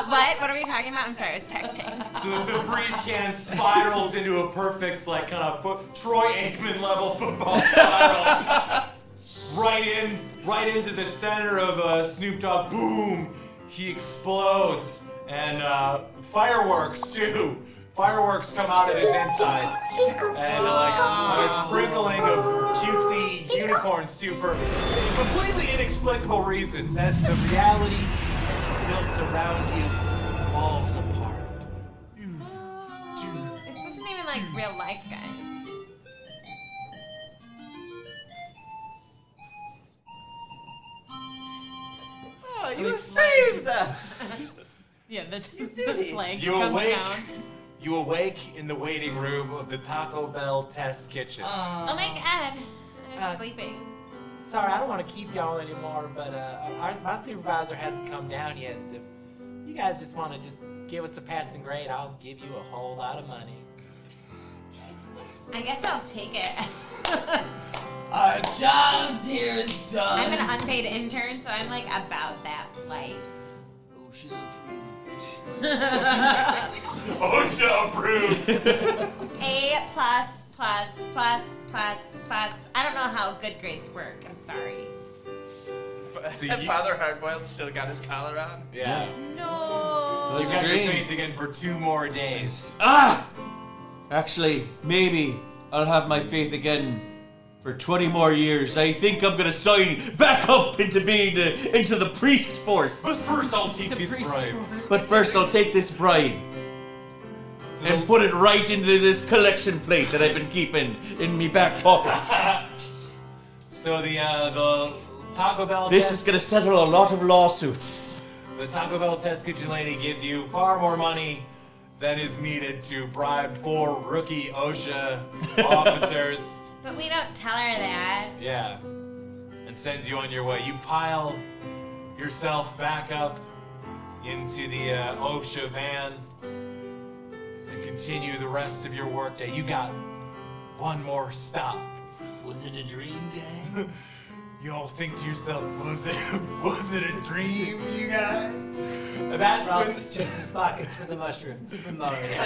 What? What are we talking about? I'm sorry, I was texting. So the Febreze can spirals into a perfect, like, kind of Troy Aikman level football spiral. right into the center of Snoop Dogg. Boom! He explodes, and fireworks too. Fireworks come out of his insides, and a sprinkling of cutesy unicorns too, for completely inexplicable reasons, as the reality built around you falls apart. This wasn't even like real life, guys. Oh, you saved us. Yeah, the flag You comes awake. down. You awake in the waiting room of the Taco Bell test kitchen. Oh my god, I was sleeping. sorry, I don't want to keep y'all anymore, but my supervisor hasn't come down yet. If you guys just want to just give us a passing grade, I'll give you a whole lot of money. I guess I'll take it. Our job here is done. I'm an unpaid intern, so I'm like about that life. OSHA approved. OSHA approved. A plus plus plus plus plus. I don't know how good grades work. I'm sorry. Father Hardboiled still got his collar on. Yeah. No. You That's a got your dream. faith again for 2 more days. Actually, maybe I'll have my faith again for 20 more years. I think I'm gonna sign back up into being into the priest force. But first I'll take this bribe. But first, I'll take this bribe and put it right into this collection plate that I've been keeping in me back pocket. So the Taco Bell This test, is gonna settle a lot of lawsuits. the Taco Bell test kitchen lady gives you far more money than is needed to bribe 4 rookie OSHA officers. But we don't tell her that. Yeah. And sends you on your way. You pile yourself back up into the OSHA van and continue the rest of your workday. You got one more stop. Was it a dream, gang? You all think to yourself, was it a dream, you guys? And that's when Check his pockets for the mushrooms from Mario.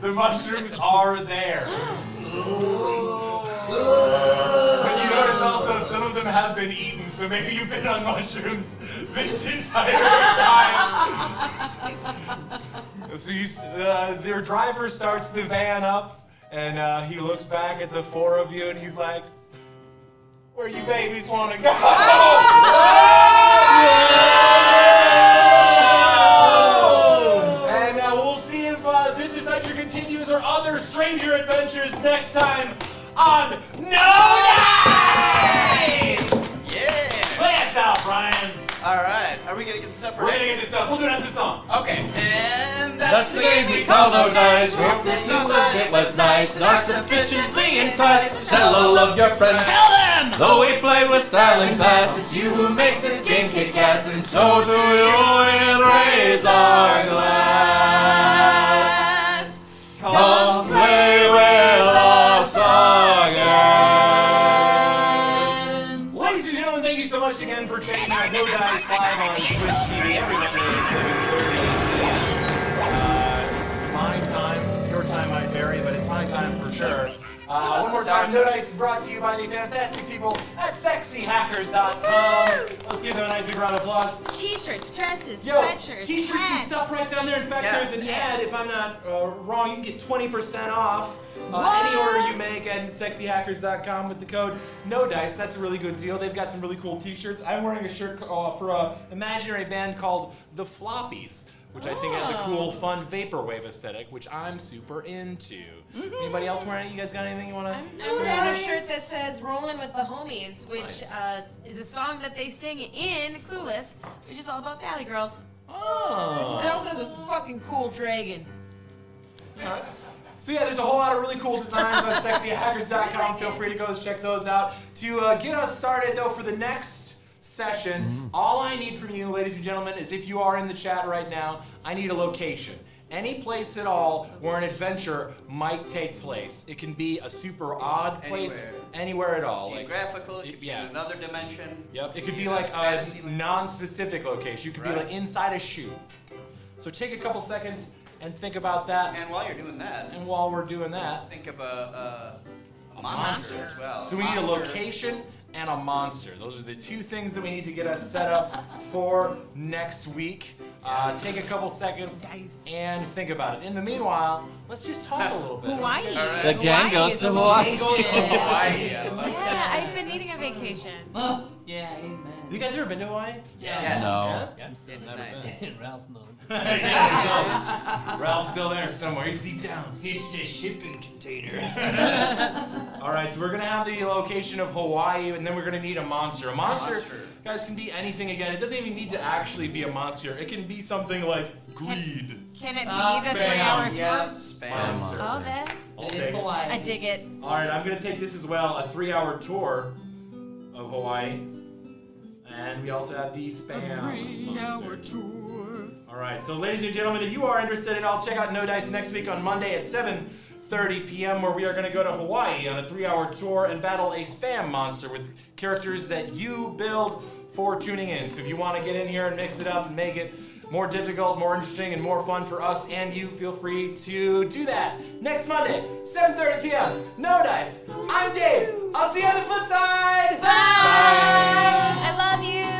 the mushrooms are there. But you notice also some of them have been eaten, so maybe you've been on mushrooms this entire time. So their driver starts the van up, and he looks back at the 4 of you, and he's like, "Where you babies want to go?" And we'll see if this adventure continues or other stranger adventures next time on Nodice! Yeah. Play us out, Brian. All right. Are we gonna get the stuff We're right? gonna get this up. We'll do it after the song. Okay. And That's the game we call no dice. We hope that you loved it was nice and are sufficiently enticed. Tell all of your friends. Tell them! Though we play with style and class, it's you who makes this game kick ass, and so do you and raise our glass. Come play with us again. Ladies and gentlemen, thank you so much again for checking out No Dice live on Twitch TV every Monday at 7:30. My time, your time might vary, but it's my time for sure. One more time, No Dice is brought to you by the fantastic people at sexyhackers.com. Let's give them a nice big round of applause. T-shirts, dresses, Yo, sweatshirts, t-shirts and hats. stuff right down there. In fact, Yeah. there's an ad, if I'm not wrong, you can get 20% off any order you make at sexyhackers.com with the code NODICE. That's a really good deal. They've got some really cool t-shirts. I'm wearing a shirt for an imaginary band called The Floppies, which I think has a cool, fun vaporwave aesthetic, which I'm super into. Anybody else wearing it? You guys got anything you want to? I'm wearing a shirt that says "Rollin' with the Homies," which is a song that they sing in Clueless, which is all about Valley Girls. Oh. It also has a fucking cool dragon. Alright. So yeah, there's a whole lot of really cool designs on sexyhackers.com. Feel free to go check those out. To get us started though for the next session, all I need from you, ladies and gentlemen, is if you are in the chat right now, I need a location. Any place at all where an adventure might take place. It can be a super odd place, anywhere at all. Geographical. It could be yeah. in another dimension. Yep, it could be like a fantasy. non-specific location. You could be Right. like inside a shoe. So take a couple seconds and think about that. And while you're doing that, And while we're doing that, think of a monster as well. So we need a location and a monster. Those are the 2 things that we need to get us set up for next week. Take a couple seconds and think about it. In the meanwhile, let's just talk a little bit. Hawaii. The gang goes to Hawaii. Hawaii. Yeah, I've been needing a vacation. Oh, yeah, amen. You guys ever been to Hawaii? Yeah. No. Yeah? It's nice. Ralph mode. Ralph's still there somewhere. He's deep down. It's the shipping container. All right, so we're gonna have the location of Hawaii, and then we're gonna need a monster. A monster, guys, can be anything. Again, it doesn't even need to actually be a monster. It can be something like greed. Can it be the Spam. 3-hour tour? Yep. Spam. Oh, that. I'll It take is it. Hawaii. I dig it. All right, I'm gonna take this as well. A 3-hour tour. of Hawaii. And we also have the Spam. 3-hour tour. All right, so ladies and gentlemen, if you are interested at all, check out No Dice next week on Monday at 7:30 p.m. where we are going to go to Hawaii on a 3-hour tour and battle a spam monster with characters that you build for tuning in. So if you want to get in here and mix it up and make it more difficult, more interesting, and more fun for us and you, feel free to do that. Next Monday, 7:30 p.m., No Dice. I'm Dave. I'll see you on the flip side. Bye. I love you.